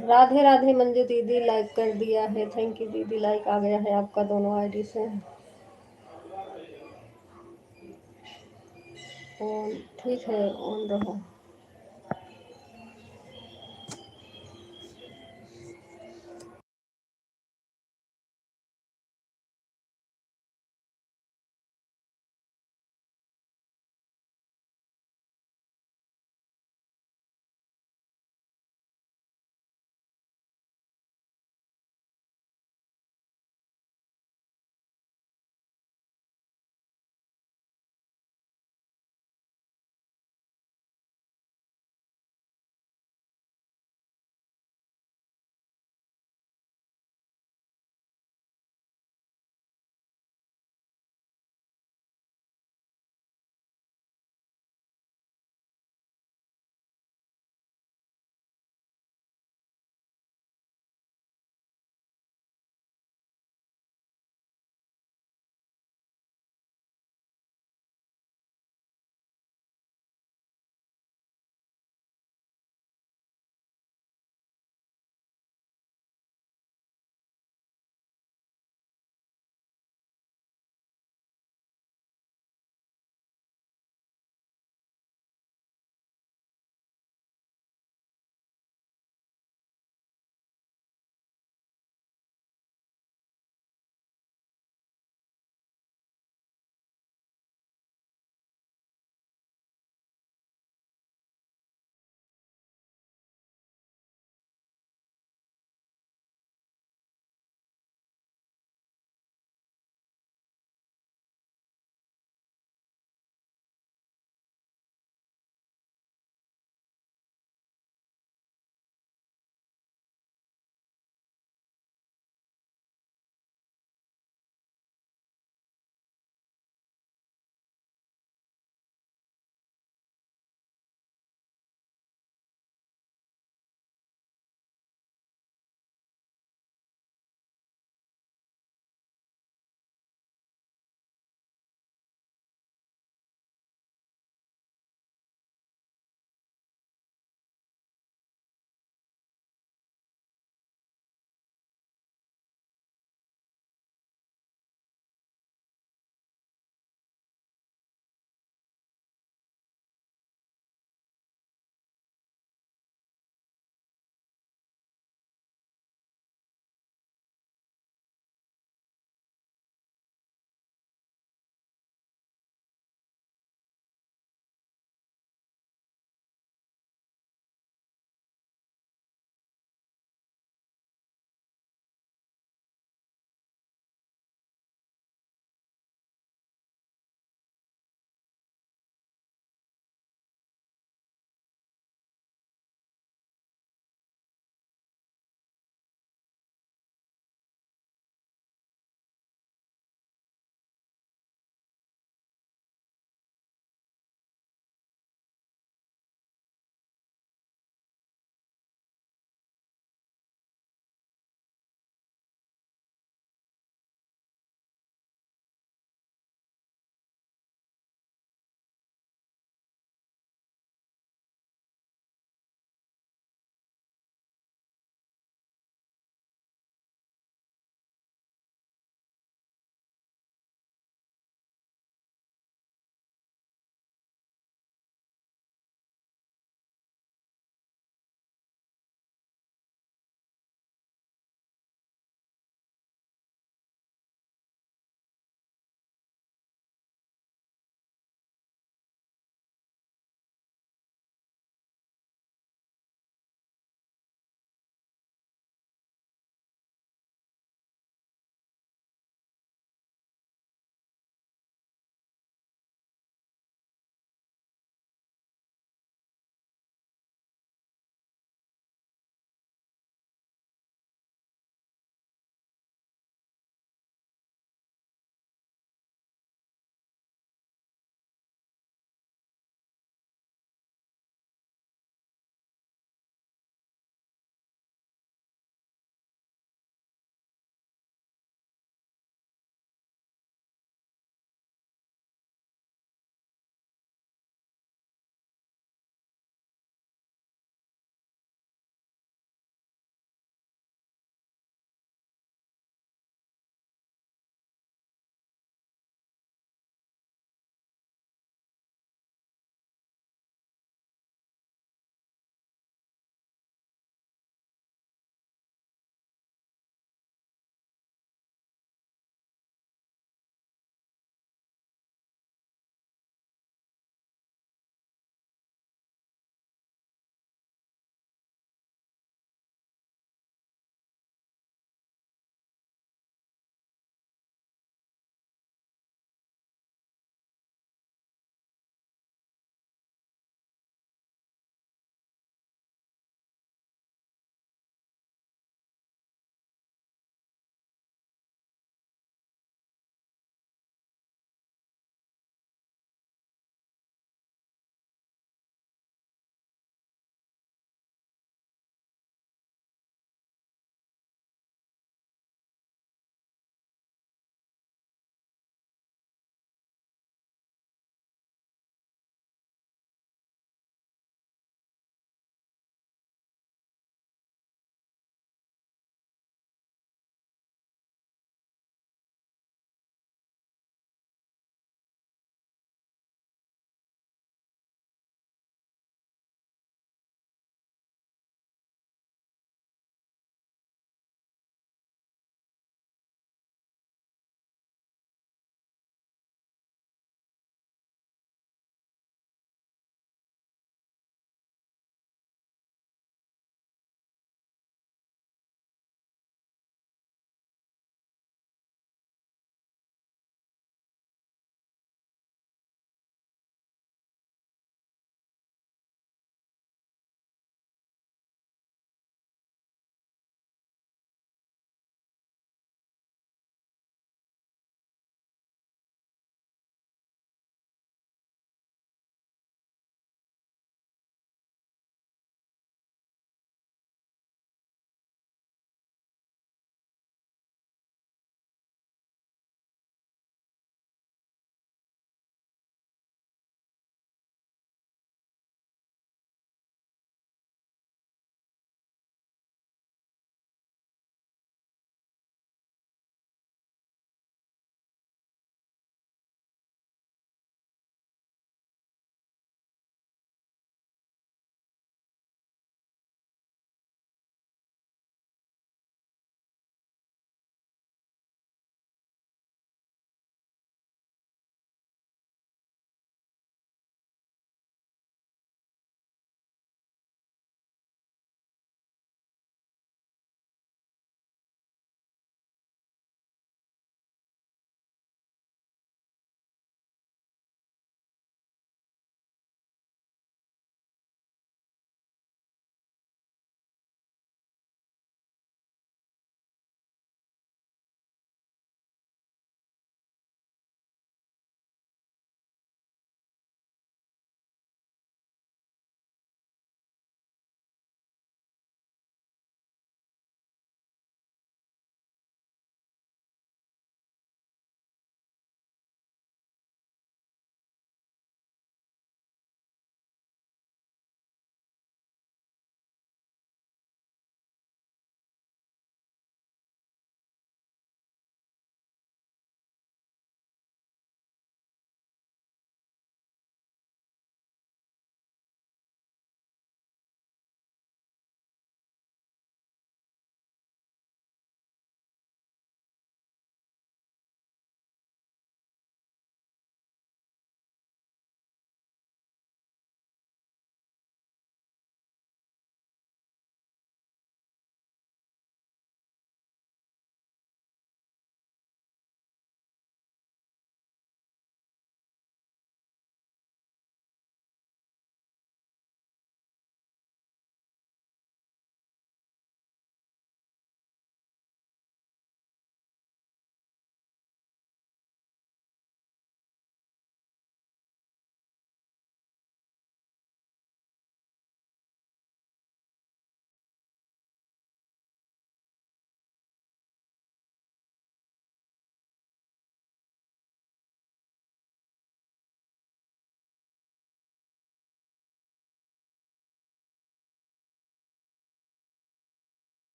राधे राधे मंजू दीदी, लाइक कर दिया है, थैंक यू दीदी, लाइक आ गया है आपका दोनों आईडी से। ठीक है, ऑन रहो।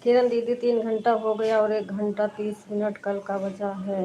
किरण दीदी 3 घंटा हो गया और 1 घंटा 30 मिनट कल का बचा है।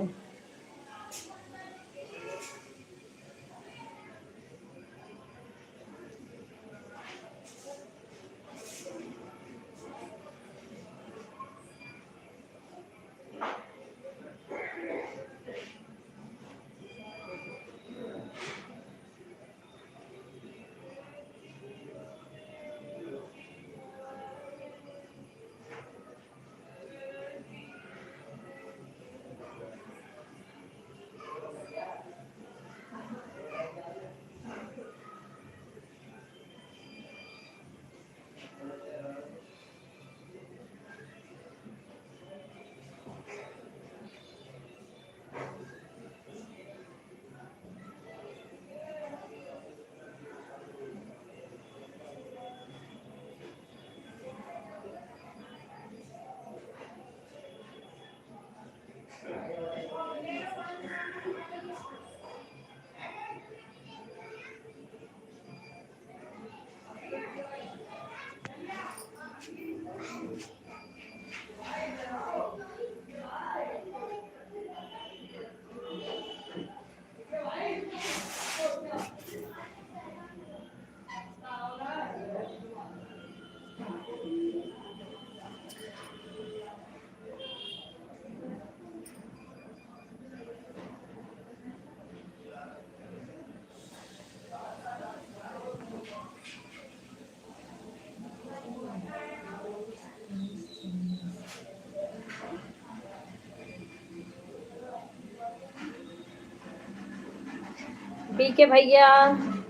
बीके भैया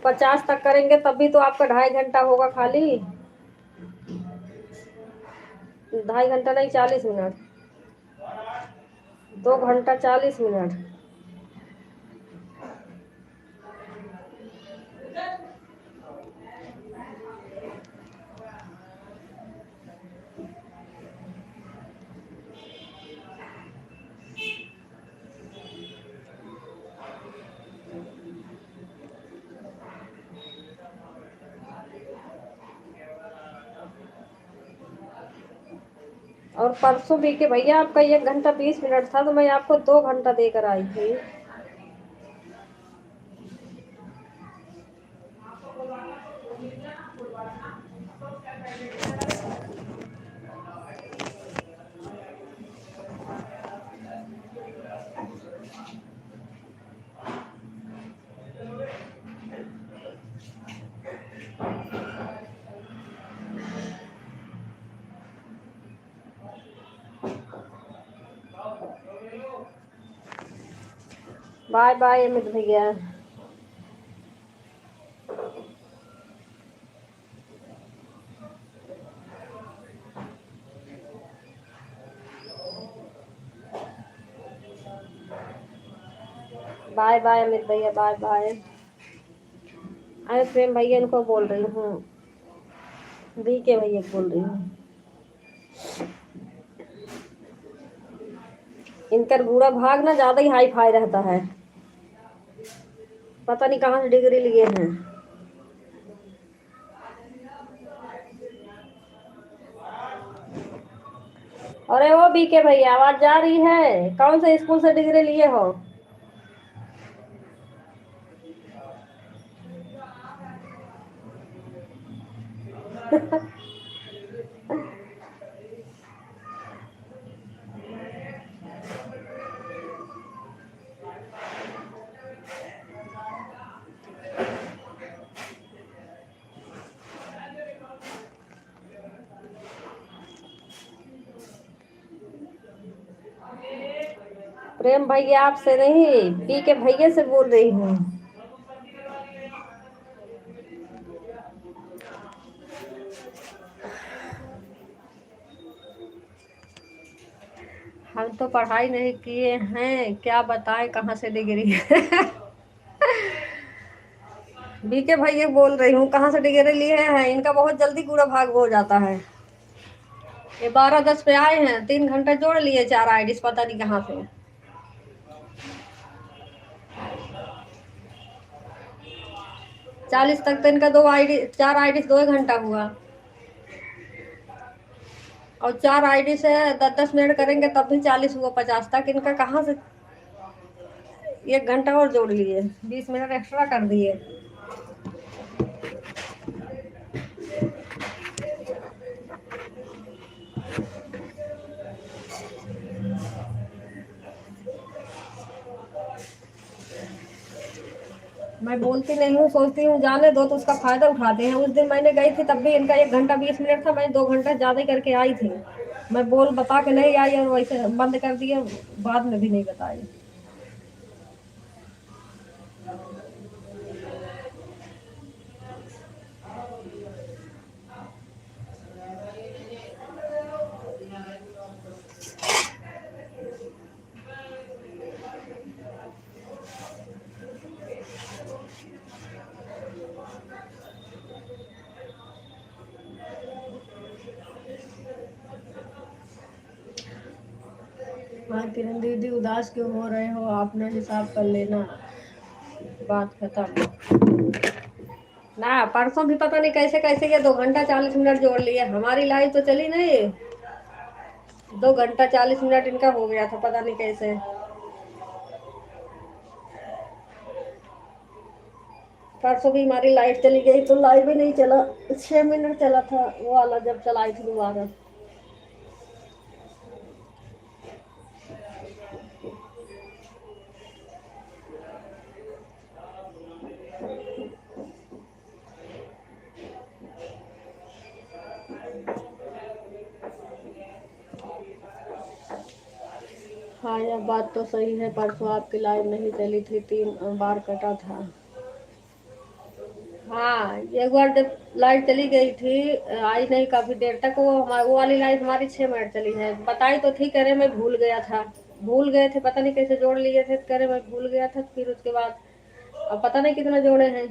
50 तक करेंगे तभी तो आपका 2.5 घंटा होगा खाली। 2.5 घंटा नहीं 40 मिनट। 2 घंटा 40 मिनट। और परसों बीके भैया आपका 1 घंटा 20 मिनट था तो मैं आपको 2 घंटा देकर आई थी। बाय बाय अमित भैया। बाय बाय अमित भैया बाय बाय। अरे प्रेम भैया इनको बोल रही हूँ, बीके भैया बोल रही हूँ। इनका बूढ़ा भाग ना ज्यादा ही हाई फाई रहता है, पता नहीं कहाँ से डिग्री लिए हैं। अरे वो बीके भैया आवाज जा रही है, कौन से स्कूल से डिग्री लिए हो? प्रेम भैया आपसे नहीं, बीके भैया से बोल रही हूँ। हम तो पढ़ाई नहीं किए हैं, क्या बताएं कहाँ से डिग्री है। बीके भैया बोल रही हूँ, कहाँ से डिग्री लिए हैं? इनका बहुत जल्दी पूरा भाग हो जाता है। ये 12-10 पे आए हैं, 3 घंटे जोड़ लिए 4 आईडी पता नहीं कहाँ से। 40 तक तो इनका 4 आईडी 2 घंटा हुआ। और 4 आईडी से 10-10 मिनट करेंगे तब भी 40 हुआ, 50 तक इनका कहाँ से। 1 घंटा और जोड़ लिए, 20 मिनट एक्स्ट्रा कर दिए। मैं बोलती नहीं हूँ, सोचती हूँ जाने दो तो उसका फायदा उठाते हैं। उस दिन मैंने गई थी तब भी इनका 1 घंटा 20 मिनट था, मैं 2 घंटा ज्यादा ही करके आई थी। मैं बोल बता के नहीं आई और वैसे बंद कर दिए, बाद में भी नहीं बताई। हाँ किरण दीदी, उदास क्यों हो रहे हो, आपने हिसाब कर लेना, बात खत्म। ना परसों भी पता नहीं कैसे कैसे ये 2 घंटा 40 मिनट जोड़ लिए, हमारी लाइव तो चली नहीं। 2 घंटा 40 मिनट इनका हो गया था, पता नहीं कैसे। परसों भी हमारी लाइट चली गई तो लाइव ही नहीं चला, 6 मिनट चला था वो वाला जब चलाई थी दोबारा। हाँ यह बात तो सही है, परसों आपकी लाइव नहीं चली थी, 3 बार कटा था। हाँ एक बार जब लाइट चली गई थी, आई नहीं काफी देर तक, वो वाली लाइट हमारी 6 मिनट चली है। बताई तो थी, करे मैं भूल गया था। भूल गए थे, पता नहीं कैसे जोड़ लिए थे, करे मैं भूल गया था, फिर उसके बाद अब पता नहीं कितना जोड़े हैं।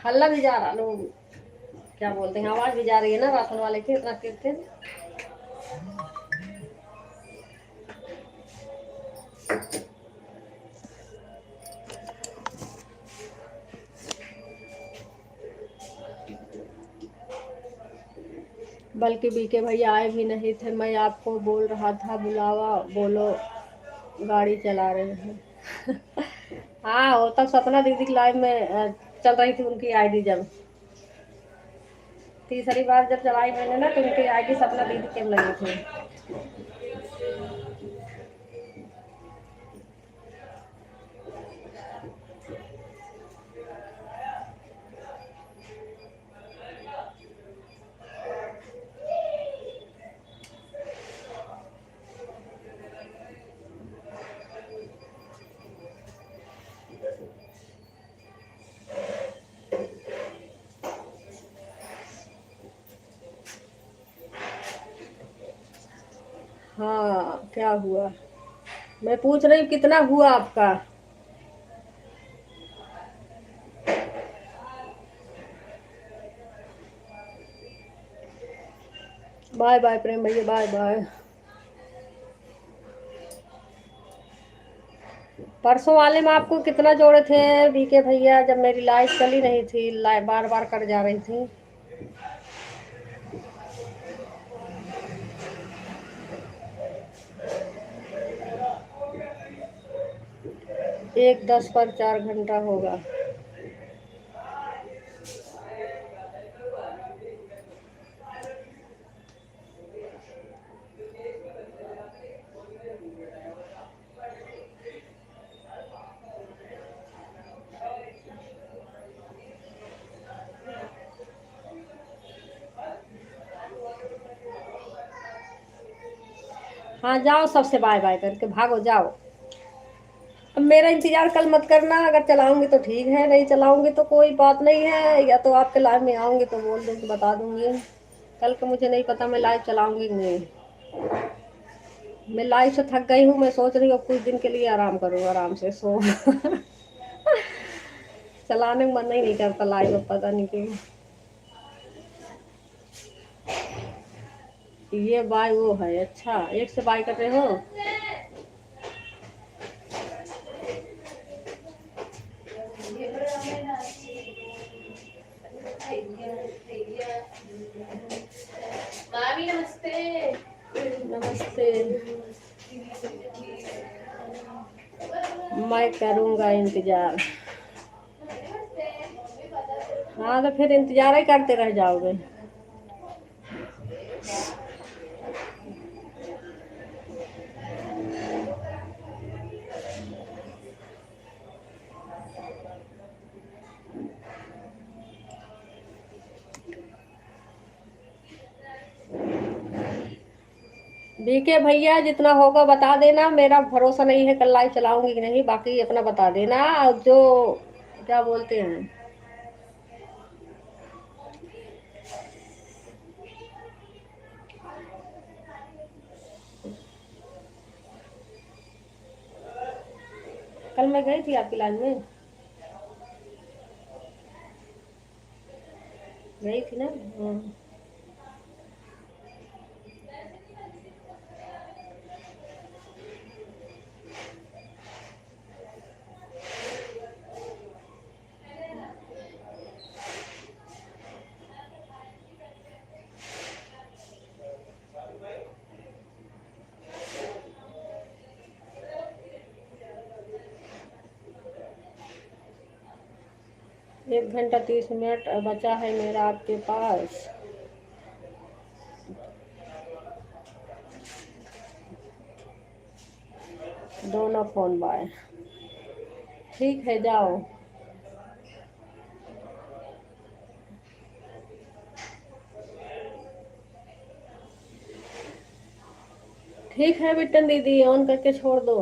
हल्ला भी जा रहा, लोग क्या बोलते हैं, आवाज भी जा रही है ना राशन वाले की, इतना कीर्तन। बल्कि बीके भैया आए भी नहीं थे, मैं आपको बोल रहा था बुलावा, बोलो गाड़ी चला रहे हैं। हाँ वो तब सपना दीदी की लाइव में चल रही थी उनकी आईडी, जब तीसरी बार जब चलाई मैंने ना तो उनकी आईडी सपना दीदी के लगी थी। हाँ क्या हुआ, मैं पूछ रही हूँ कितना हुआ आपका। बाय बाय प्रेम भैया, बाय बाय। परसों वाले में आपको कितना जोड़े थे बीके भैया, जब मेरी लाइफ चली नहीं थी, बार बार कट जा रही थी। 1:10 पर 4 घंटा होगा। हाँ जाओ, सबसे बाय बाय करके भागो जाओ। अब मेरा इंतजार कल मत करना, अगर चलाऊंगी तो ठीक है, नहीं चलाऊंगी तो कोई बात नहीं है, या तो आपके लाइव में आऊंगी तो बोल दूंगी, बता दूंगी। कल का मुझे नहीं पता मैं लाइव चलाऊंगी नहीं। मैं लाइव से थक गई हूँ, मैं सोच रही हूँ कुछ दिन के लिए आराम करूँ, आराम से सो। चलाने का मन ही नहीं करता लाइव, पता नहीं क्यों। ये बाय वो है, अच्छा एक से बाय कर रहे हो। भाभी नमस्ते। नमस्ते। मैं करूँगा इंतजार। हाँ तो फिर इंतजार ही करते रह जाओगे। बीके भैया जितना होगा बता देना, मेरा भरोसा नहीं है कल लाइव चलाऊंगी कि नहीं, बाकी अपना बता देना। और जो क्या बोलते हैं, कल मैं गई थी आपकी लाइन में, गई थी ना। 1 घंटा 30 मिनट बचा है मेरा आपके पास। दोनों फोन बाय। ठीक है जाओ। ठीक है बिट्टन दीदी, ऑन करके छोड़ दो।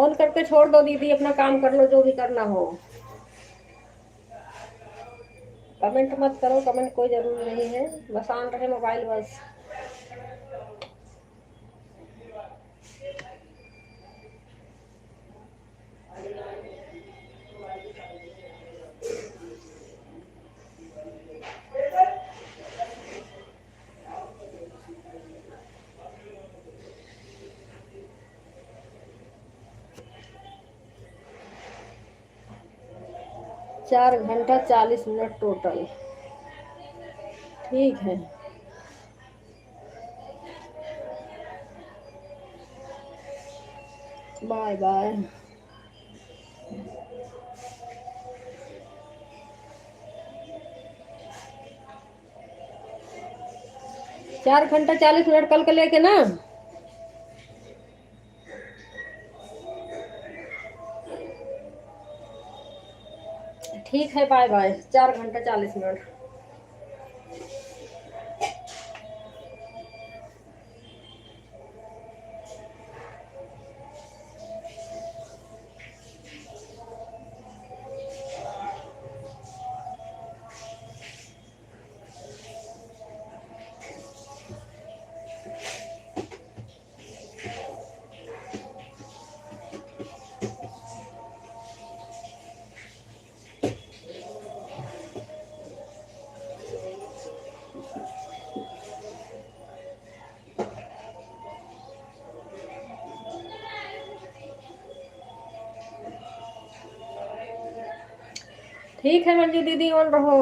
ऑन करके छोड़ दो दीदी, अपना काम कर लो जो भी करना हो। कमेंट मत करो, कमेंट कोई जरूरी नहीं है, बस ऑन रहे मोबाइल बस। 4 घंटा 40 मिनट टोटल। ठीक है। Bye bye. 4 घंटा 40 मिनट कल के लेके ना। ठीक है बाय बाय। 4 घंटा 40 मिनट। ठीक है मंजू दीदी, ऑन रहो।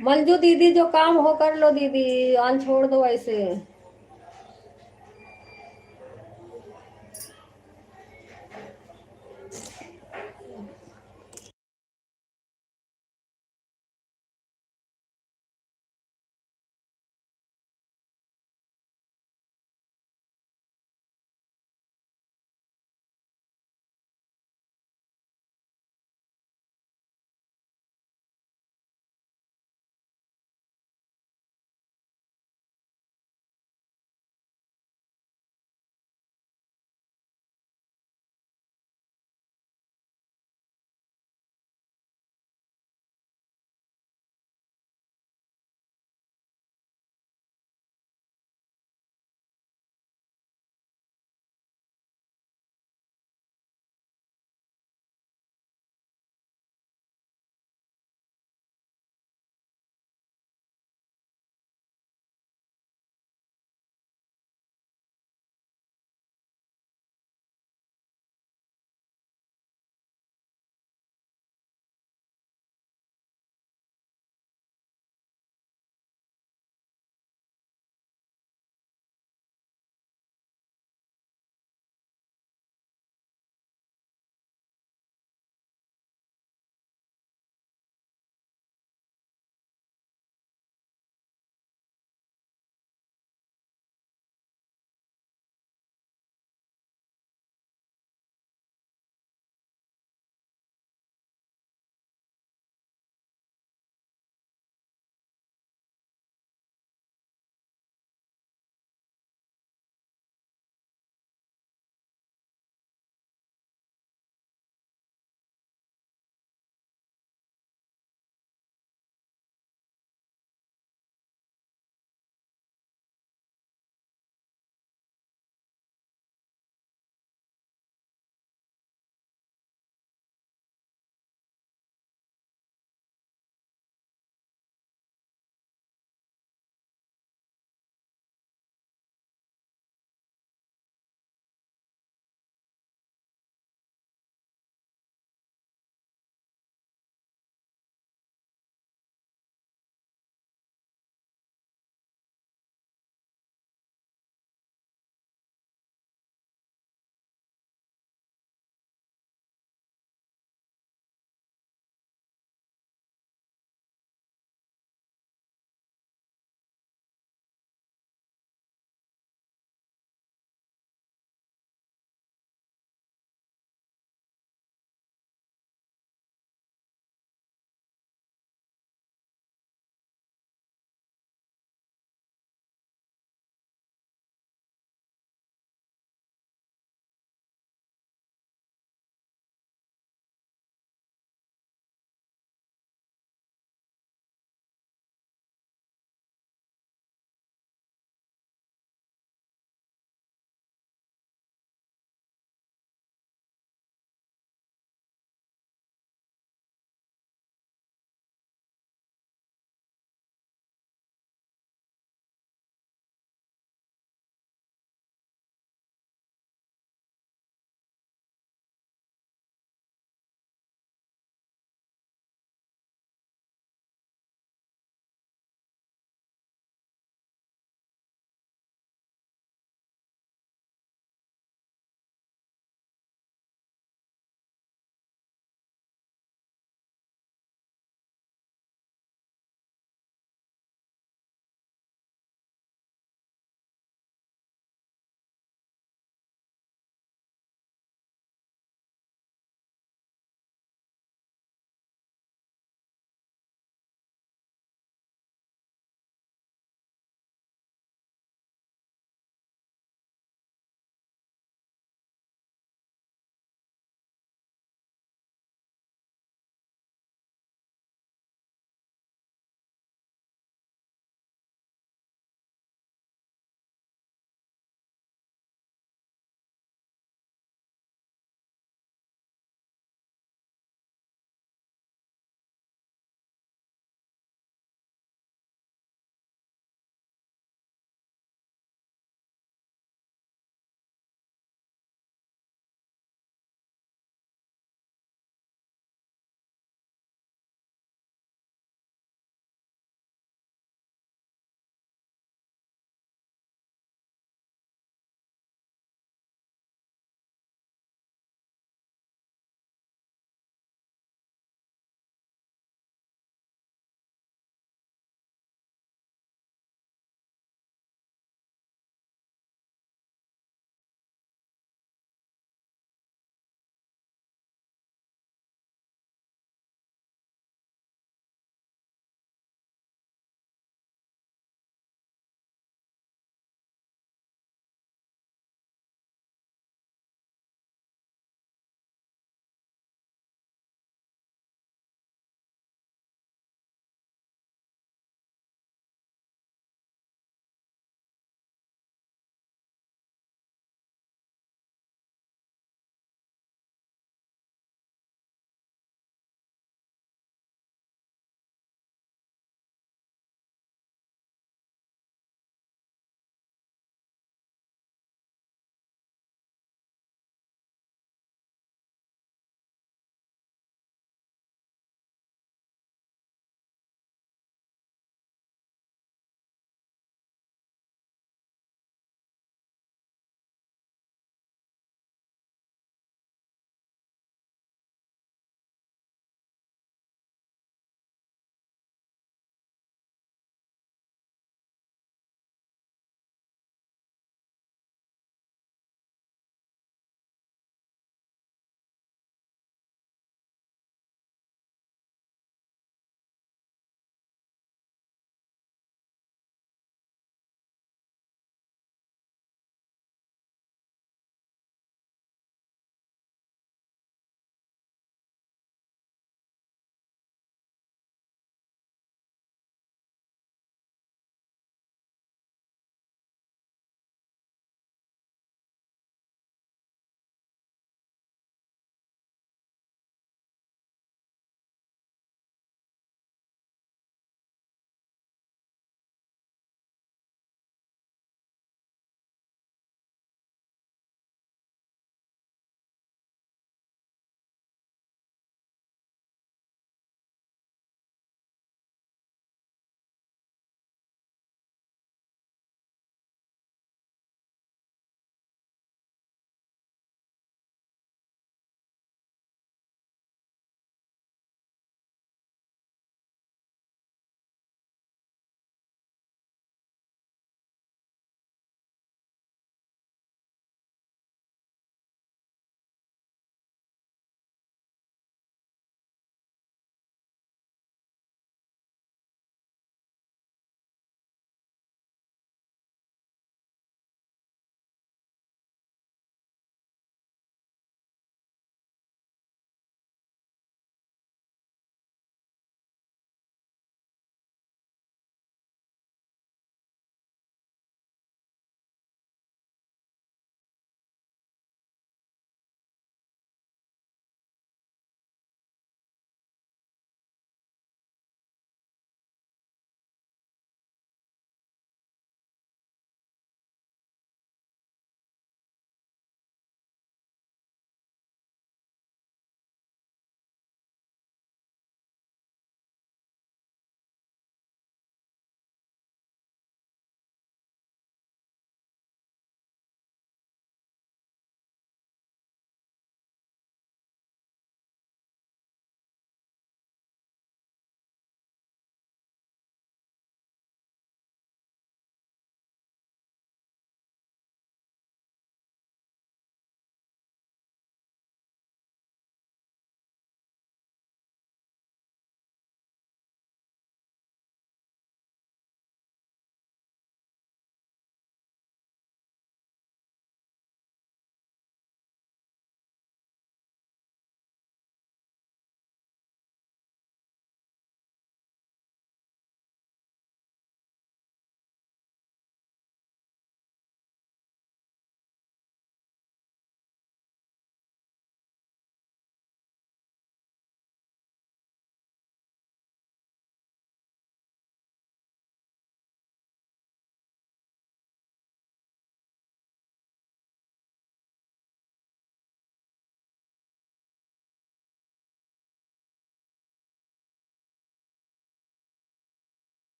मंजू दीदी जो काम हो कर लो दीदी, ऑन छोड़ दो ऐसे।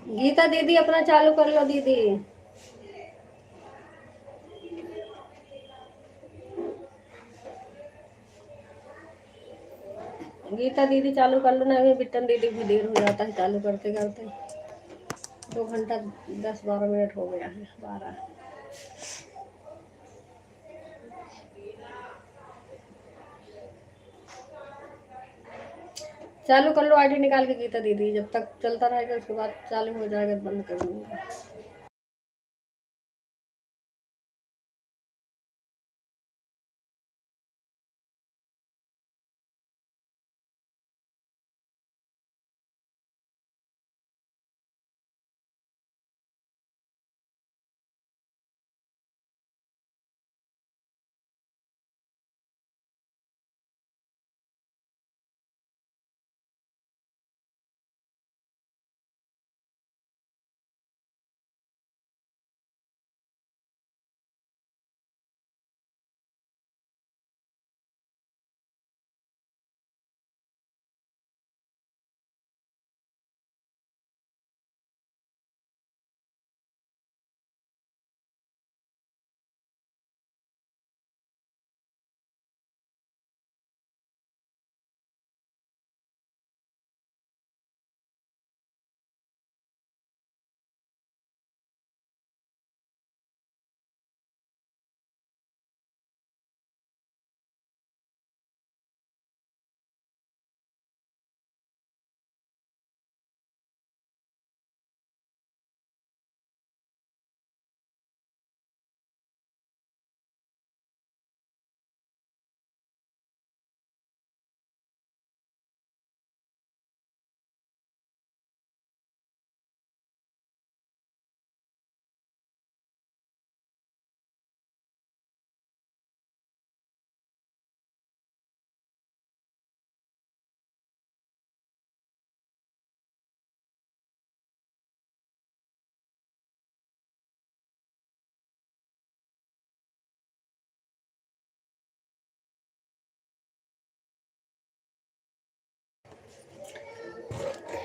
गीता दीदी अपना चालू कर लो दीदी। गीता दीदी चालू कर लो ना, अभी बिट्टन दीदी भी देर हो जाता है चालू करते करते। 2 घंटा 10-12 मिनट हो गया है, 12। चालू कर लो आईडी निकाल के गीता दीदी, जब तक चलता रहेगा उसके बाद चालू हो जाएगा तो बंद कर दूंगी।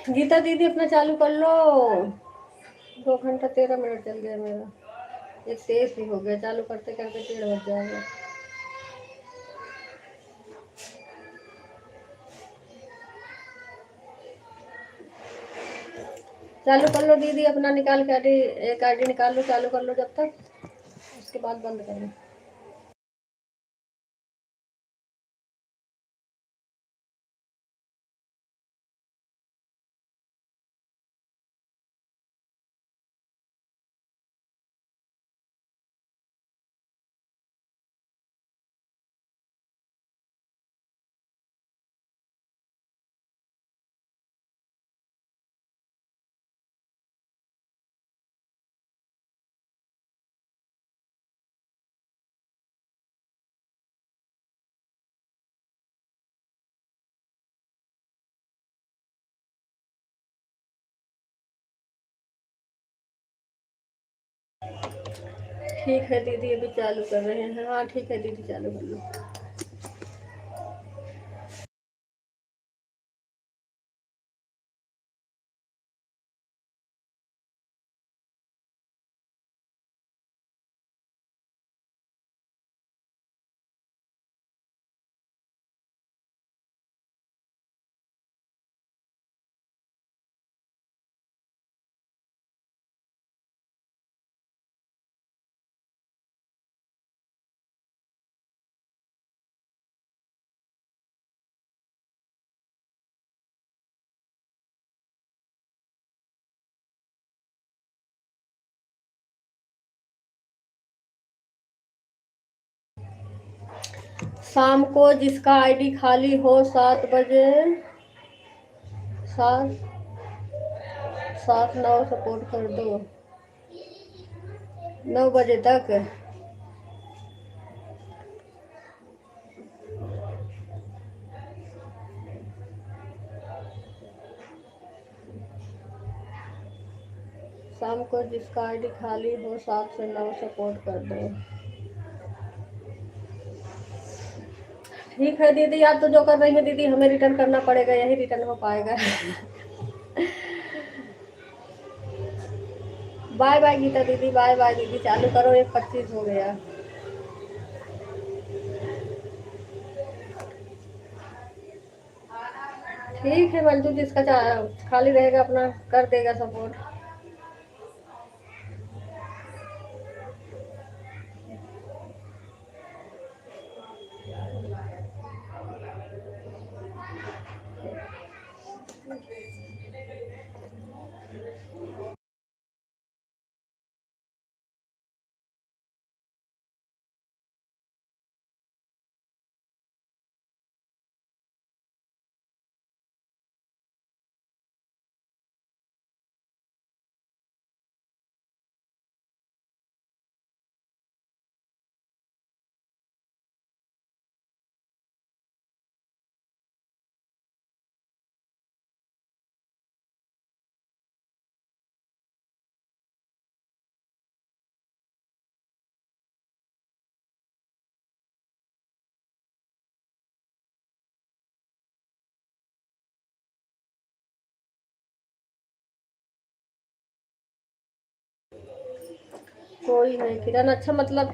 गीता दीदी अपना चालू कर लो। 2 घंटा 13 मिनट चल गया मेरा, 1 तेईस भी हो गया, चालू करते करते 1:30 बज जाएगा। चालू कर लो दीदी अपना, निकाल के आईडी, एक आईडी निकाल लो, चालू कर लो जब तक, उसके बाद बंद कर लो। ठीक है दीदी अभी चालू कर रहे हैं। हाँ ठीक है दीदी चालू कर लो। शाम को जिसका आईडी खाली हो 7 बजे, 7-9 सपोर्ट कर दो, 9 बजे तक। शाम को जिसका आईडी खाली हो 7 से 9 सपोर्ट कर दो। ठीक है दीदी, आप तो जो कर रही हैं दीदी हमें रिटर्न करना पड़ेगा, यही रिटर्न हो पाएगा। बाय बाय गीता दीदी, बाय बाय दीदी, चालू करो, 1:25 हो गया। ठीक है मंजू, जिसका खाली रहेगा अपना कर देगा सपोर्ट। कोई नहीं किरण, अच्छा मतलब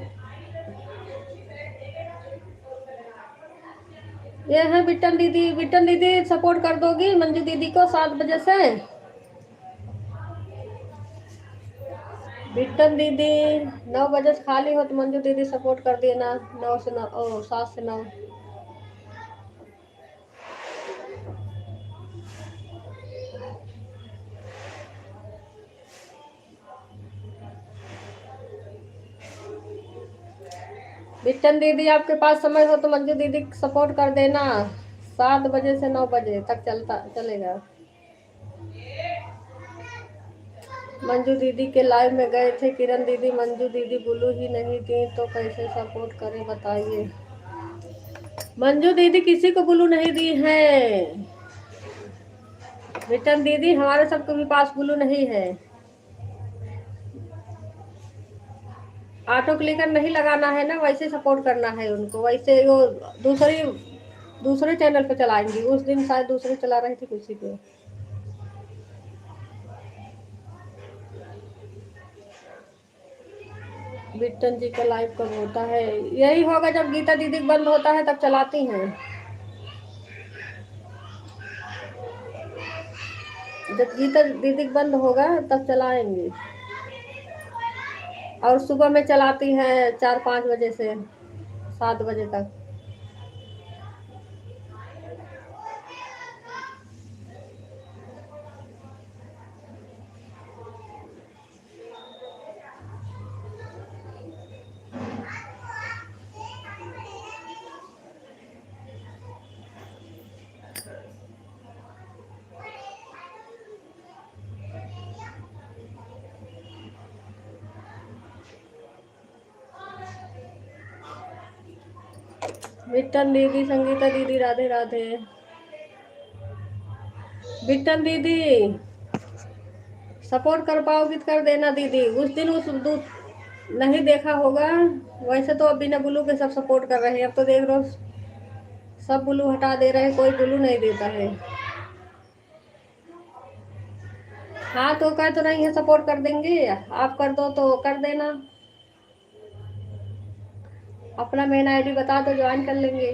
ये है बिट्टन दीदी। बिट्टन दीदी सपोर्ट कर दोगी मंजू दीदी को 7 बजे से? बिट्टन दीदी 9 बजे से खाली हो तो मंजू दीदी सपोर्ट कर देना। 9 से 9, 7 से 9। बिट्टन दीदी आपके पास समय हो तो मंजू दीदी सपोर्ट कर देना। 7 बजे से 9 बजे तक चलेगा। मंजू दीदी के लाइव में गए थे किरण दीदी, मंजू दीदी बुलू ही नहीं थी तो कैसे सपोर्ट करें बताइए। मंजू दीदी किसी को बुलू नहीं दी है। बिट्टन दीदी हमारे सबके भी पास बुलू नहीं है। ऑटो क्लिकर नहीं लगाना है ना, वैसे सपोर्ट करना है उनको। वैसे वो दूसरे चैनल पे चलाएंगी। उस दिन शायद दूसरे चला रही थी किसी पे। बिट्टन जी का लाइव कब होता है? यही होगा जब गीता दीदी बंद होता है तब चलाती हैं। जब गीता दीदी बंद होगा तब चलाएंगे। और सुबह में चलाती हैं 4-5 बजे से 7 बजे तक। बिट्टन दीदी, संगीता दीदी, राधे राधे। बिट्टन दीदी सपोर्ट कर पाओगी तो कर देना दीदी। उस दिन नहीं देखा होगा। वैसे तो अब बिना ब्लू के सब सपोर्ट कर रहे हैं। अब तो देख लो सब ब्लू हटा दे रहे हैं, कोई ब्लू नहीं देता है। हाँ तो कह तो नहीं है सपोर्ट कर देंगे, आप कर दो तो कर देना। अपना मेन आईडी बता दो, ज्वाइन कर लेंगे।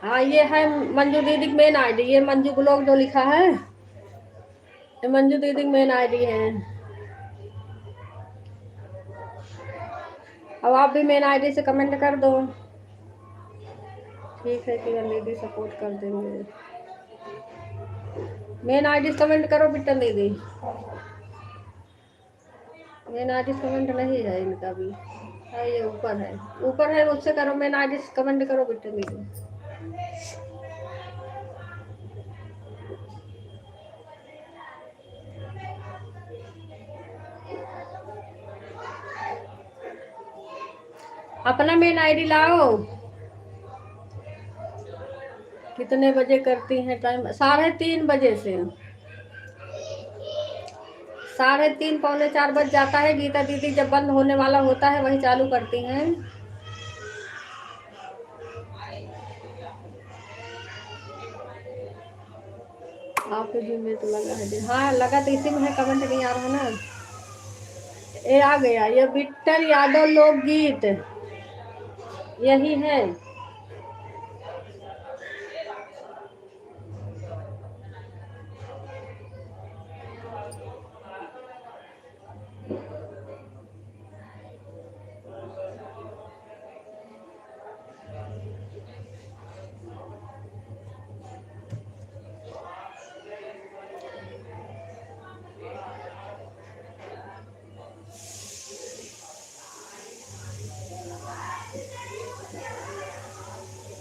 हाँ ये है मंजू दीदी की मेन आईडी। ये मंजू ब्लॉग जो लिखा है ये मंजू दीदी की मेन आईडी है। अब आप भी मेन आईडी से कमेंट कर दो। ठीक है किरण दीदी सपोर्ट कर देंगे। मेन आईडी से कमेंट करो बिट्टन दीदी। मेन आईडी से कमेंट नहीं है इनका भी है, ये ऊपर है उससे करो। मेन आईडी से कमेंट करो बिट्टन दीदी। अपना मेन आईडी लाओ। कितने बजे करती हैं टाइम? 3:30 बजे से 3:30 पौने 4 बज जाता है। गीता दीदी जब बंद होने वाला होता है वही चालू करती हैं। आपके भी में तो लगा है। हाँ लगा तो इसी में है, कमेंट नहीं आ रहा ना। ये आ गया, ये विट्ठल यादव लोकगीत यही है।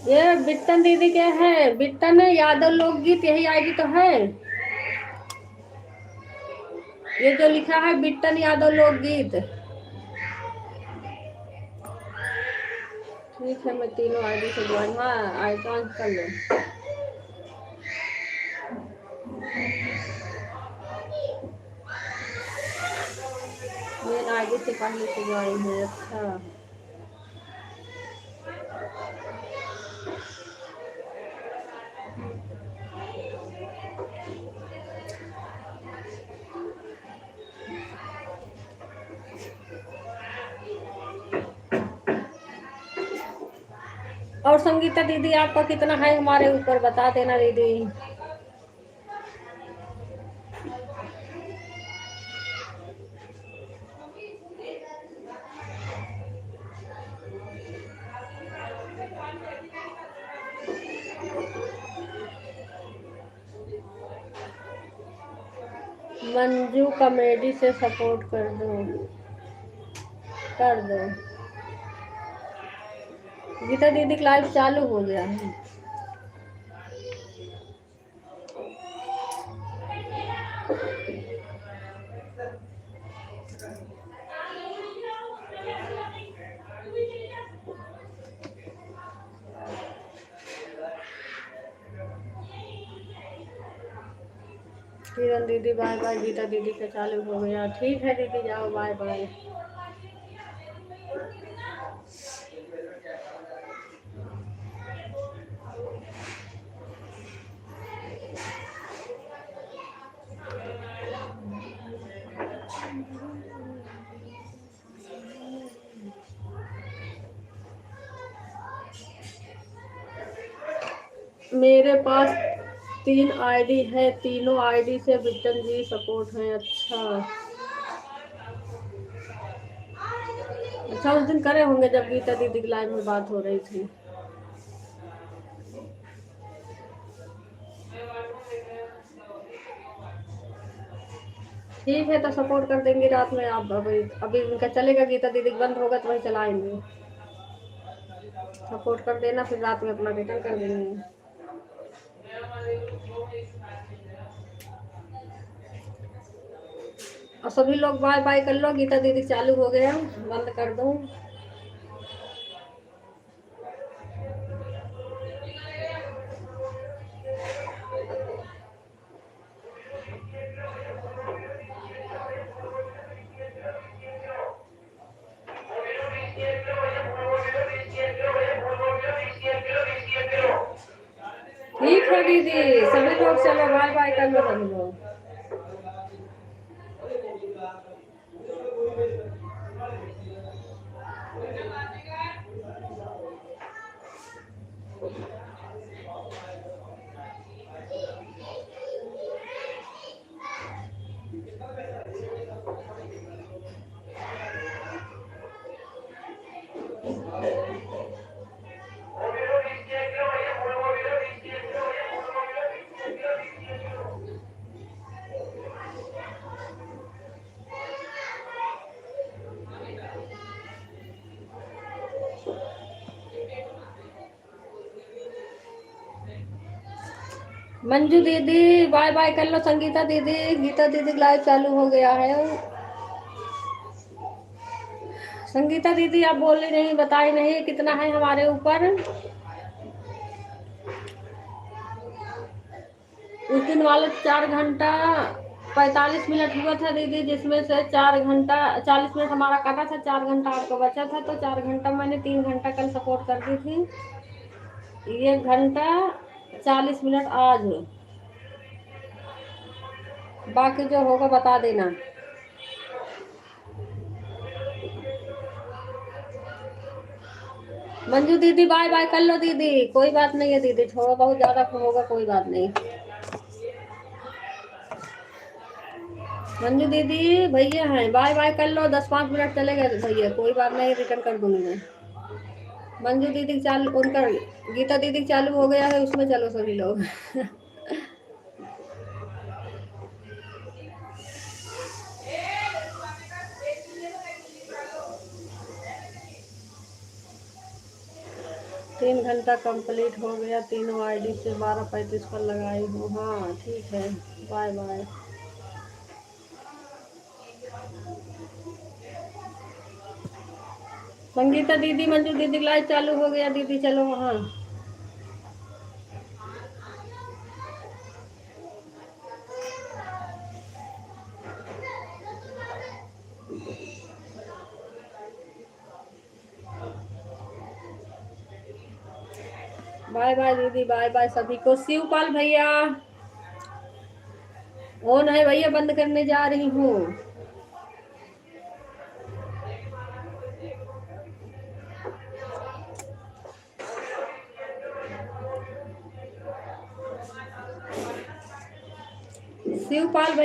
ये बिट्टन दीदी के है, बिट्टन यादव लोकगीत यही आईडी तो है। ये जो लिखा है बिट्टन यादव लोकगीत। ठीक है, मैं तीनों आईडी से ज्वाइन, हाँ आइकॉन कर लो। मेन आईडी से पहले से ज्वाइन है। अच्छा और संगीता दीदी आपका कितना है हमारे ऊपर बता देना दीदी। मंजू कॉमेडी से सपोर्ट कर दो, कर दो। गीता दीदी का लाइव चालू हो गया है। किरण दीदी बाय बाय, गीता दीदी का चालू हो गया। ठीक है दीदी जाओ, बाय बाय। मेरे पास 3 आईडी है, तीनों आईडी से बिट्टन जी सपोर्ट है। अच्छा अच्छा, उस दिन करे होंगे जब गीता दीदी की लाइव में बात हो रही थी। ठीक है तो सपोर्ट कर देंगे रात में आप। अभी उनका चलेगा, गीता दीदी बंद होगा तो वही चलाएंगे। सपोर्ट कर देना, फिर रात में अपना रिटर्न कर देंगे। और सभी लोग बाय बाय कर लो। गीता दीदी चालू हो गया, बंद कर दूं। ठीक है दीदी, सभी लोग चलो बाय बाय कर लो सभी लोग। मंजू दीदी बाय बाय कर लो। संगीता दीदी, गीता दीदी लाइव चालू हो गया है। संगीता दीदी आप बोली नहीं, बताई नहीं कितना है हमारे ऊपर। उस दिन वाले 4 घंटा 45 मिनट हुआ था दीदी, जिसमें से 4 घंटा 40 मिनट हमारा काटा था, 4 घंटा आपको बचा था, तो 4 घंटा मैंने 3 घंटा कल सपोर्ट कर दी थी, 1 घंटा 40 मिनट आज, बाकी जो होगा बता देना। मंजू दीदी बाय बाय कर लो दीदी, कोई बात नहीं है दीदी, थोड़ा बहुत ज़्यादा होगा कोई बात नहीं। मंजू दीदी भैया हैं, बाय बाय कर लो, 10-5 मिनट चले गए भैया, कोई बात नहीं, रिटर्न कर दूंगी मैं। मंजू दीदी चालू, उनका गीता दीदी चालू हो गया है, उसमें चलो सभी लोग। 3 घंटा कंप्लीट हो गया, तीनों आईडी से 12:35 पर लगाई हूँ। हाँ ठीक है, बाय बाय। संगीता दीदी मंजू दीदी लाइव चालू हो गया दीदी, चलो वहाँ। बाय बाय दीदी, बाय बाय सभी को। शिवपाल भैया ऑन है भैया, बंद करने जा रही हूँ। शिवपाल भैया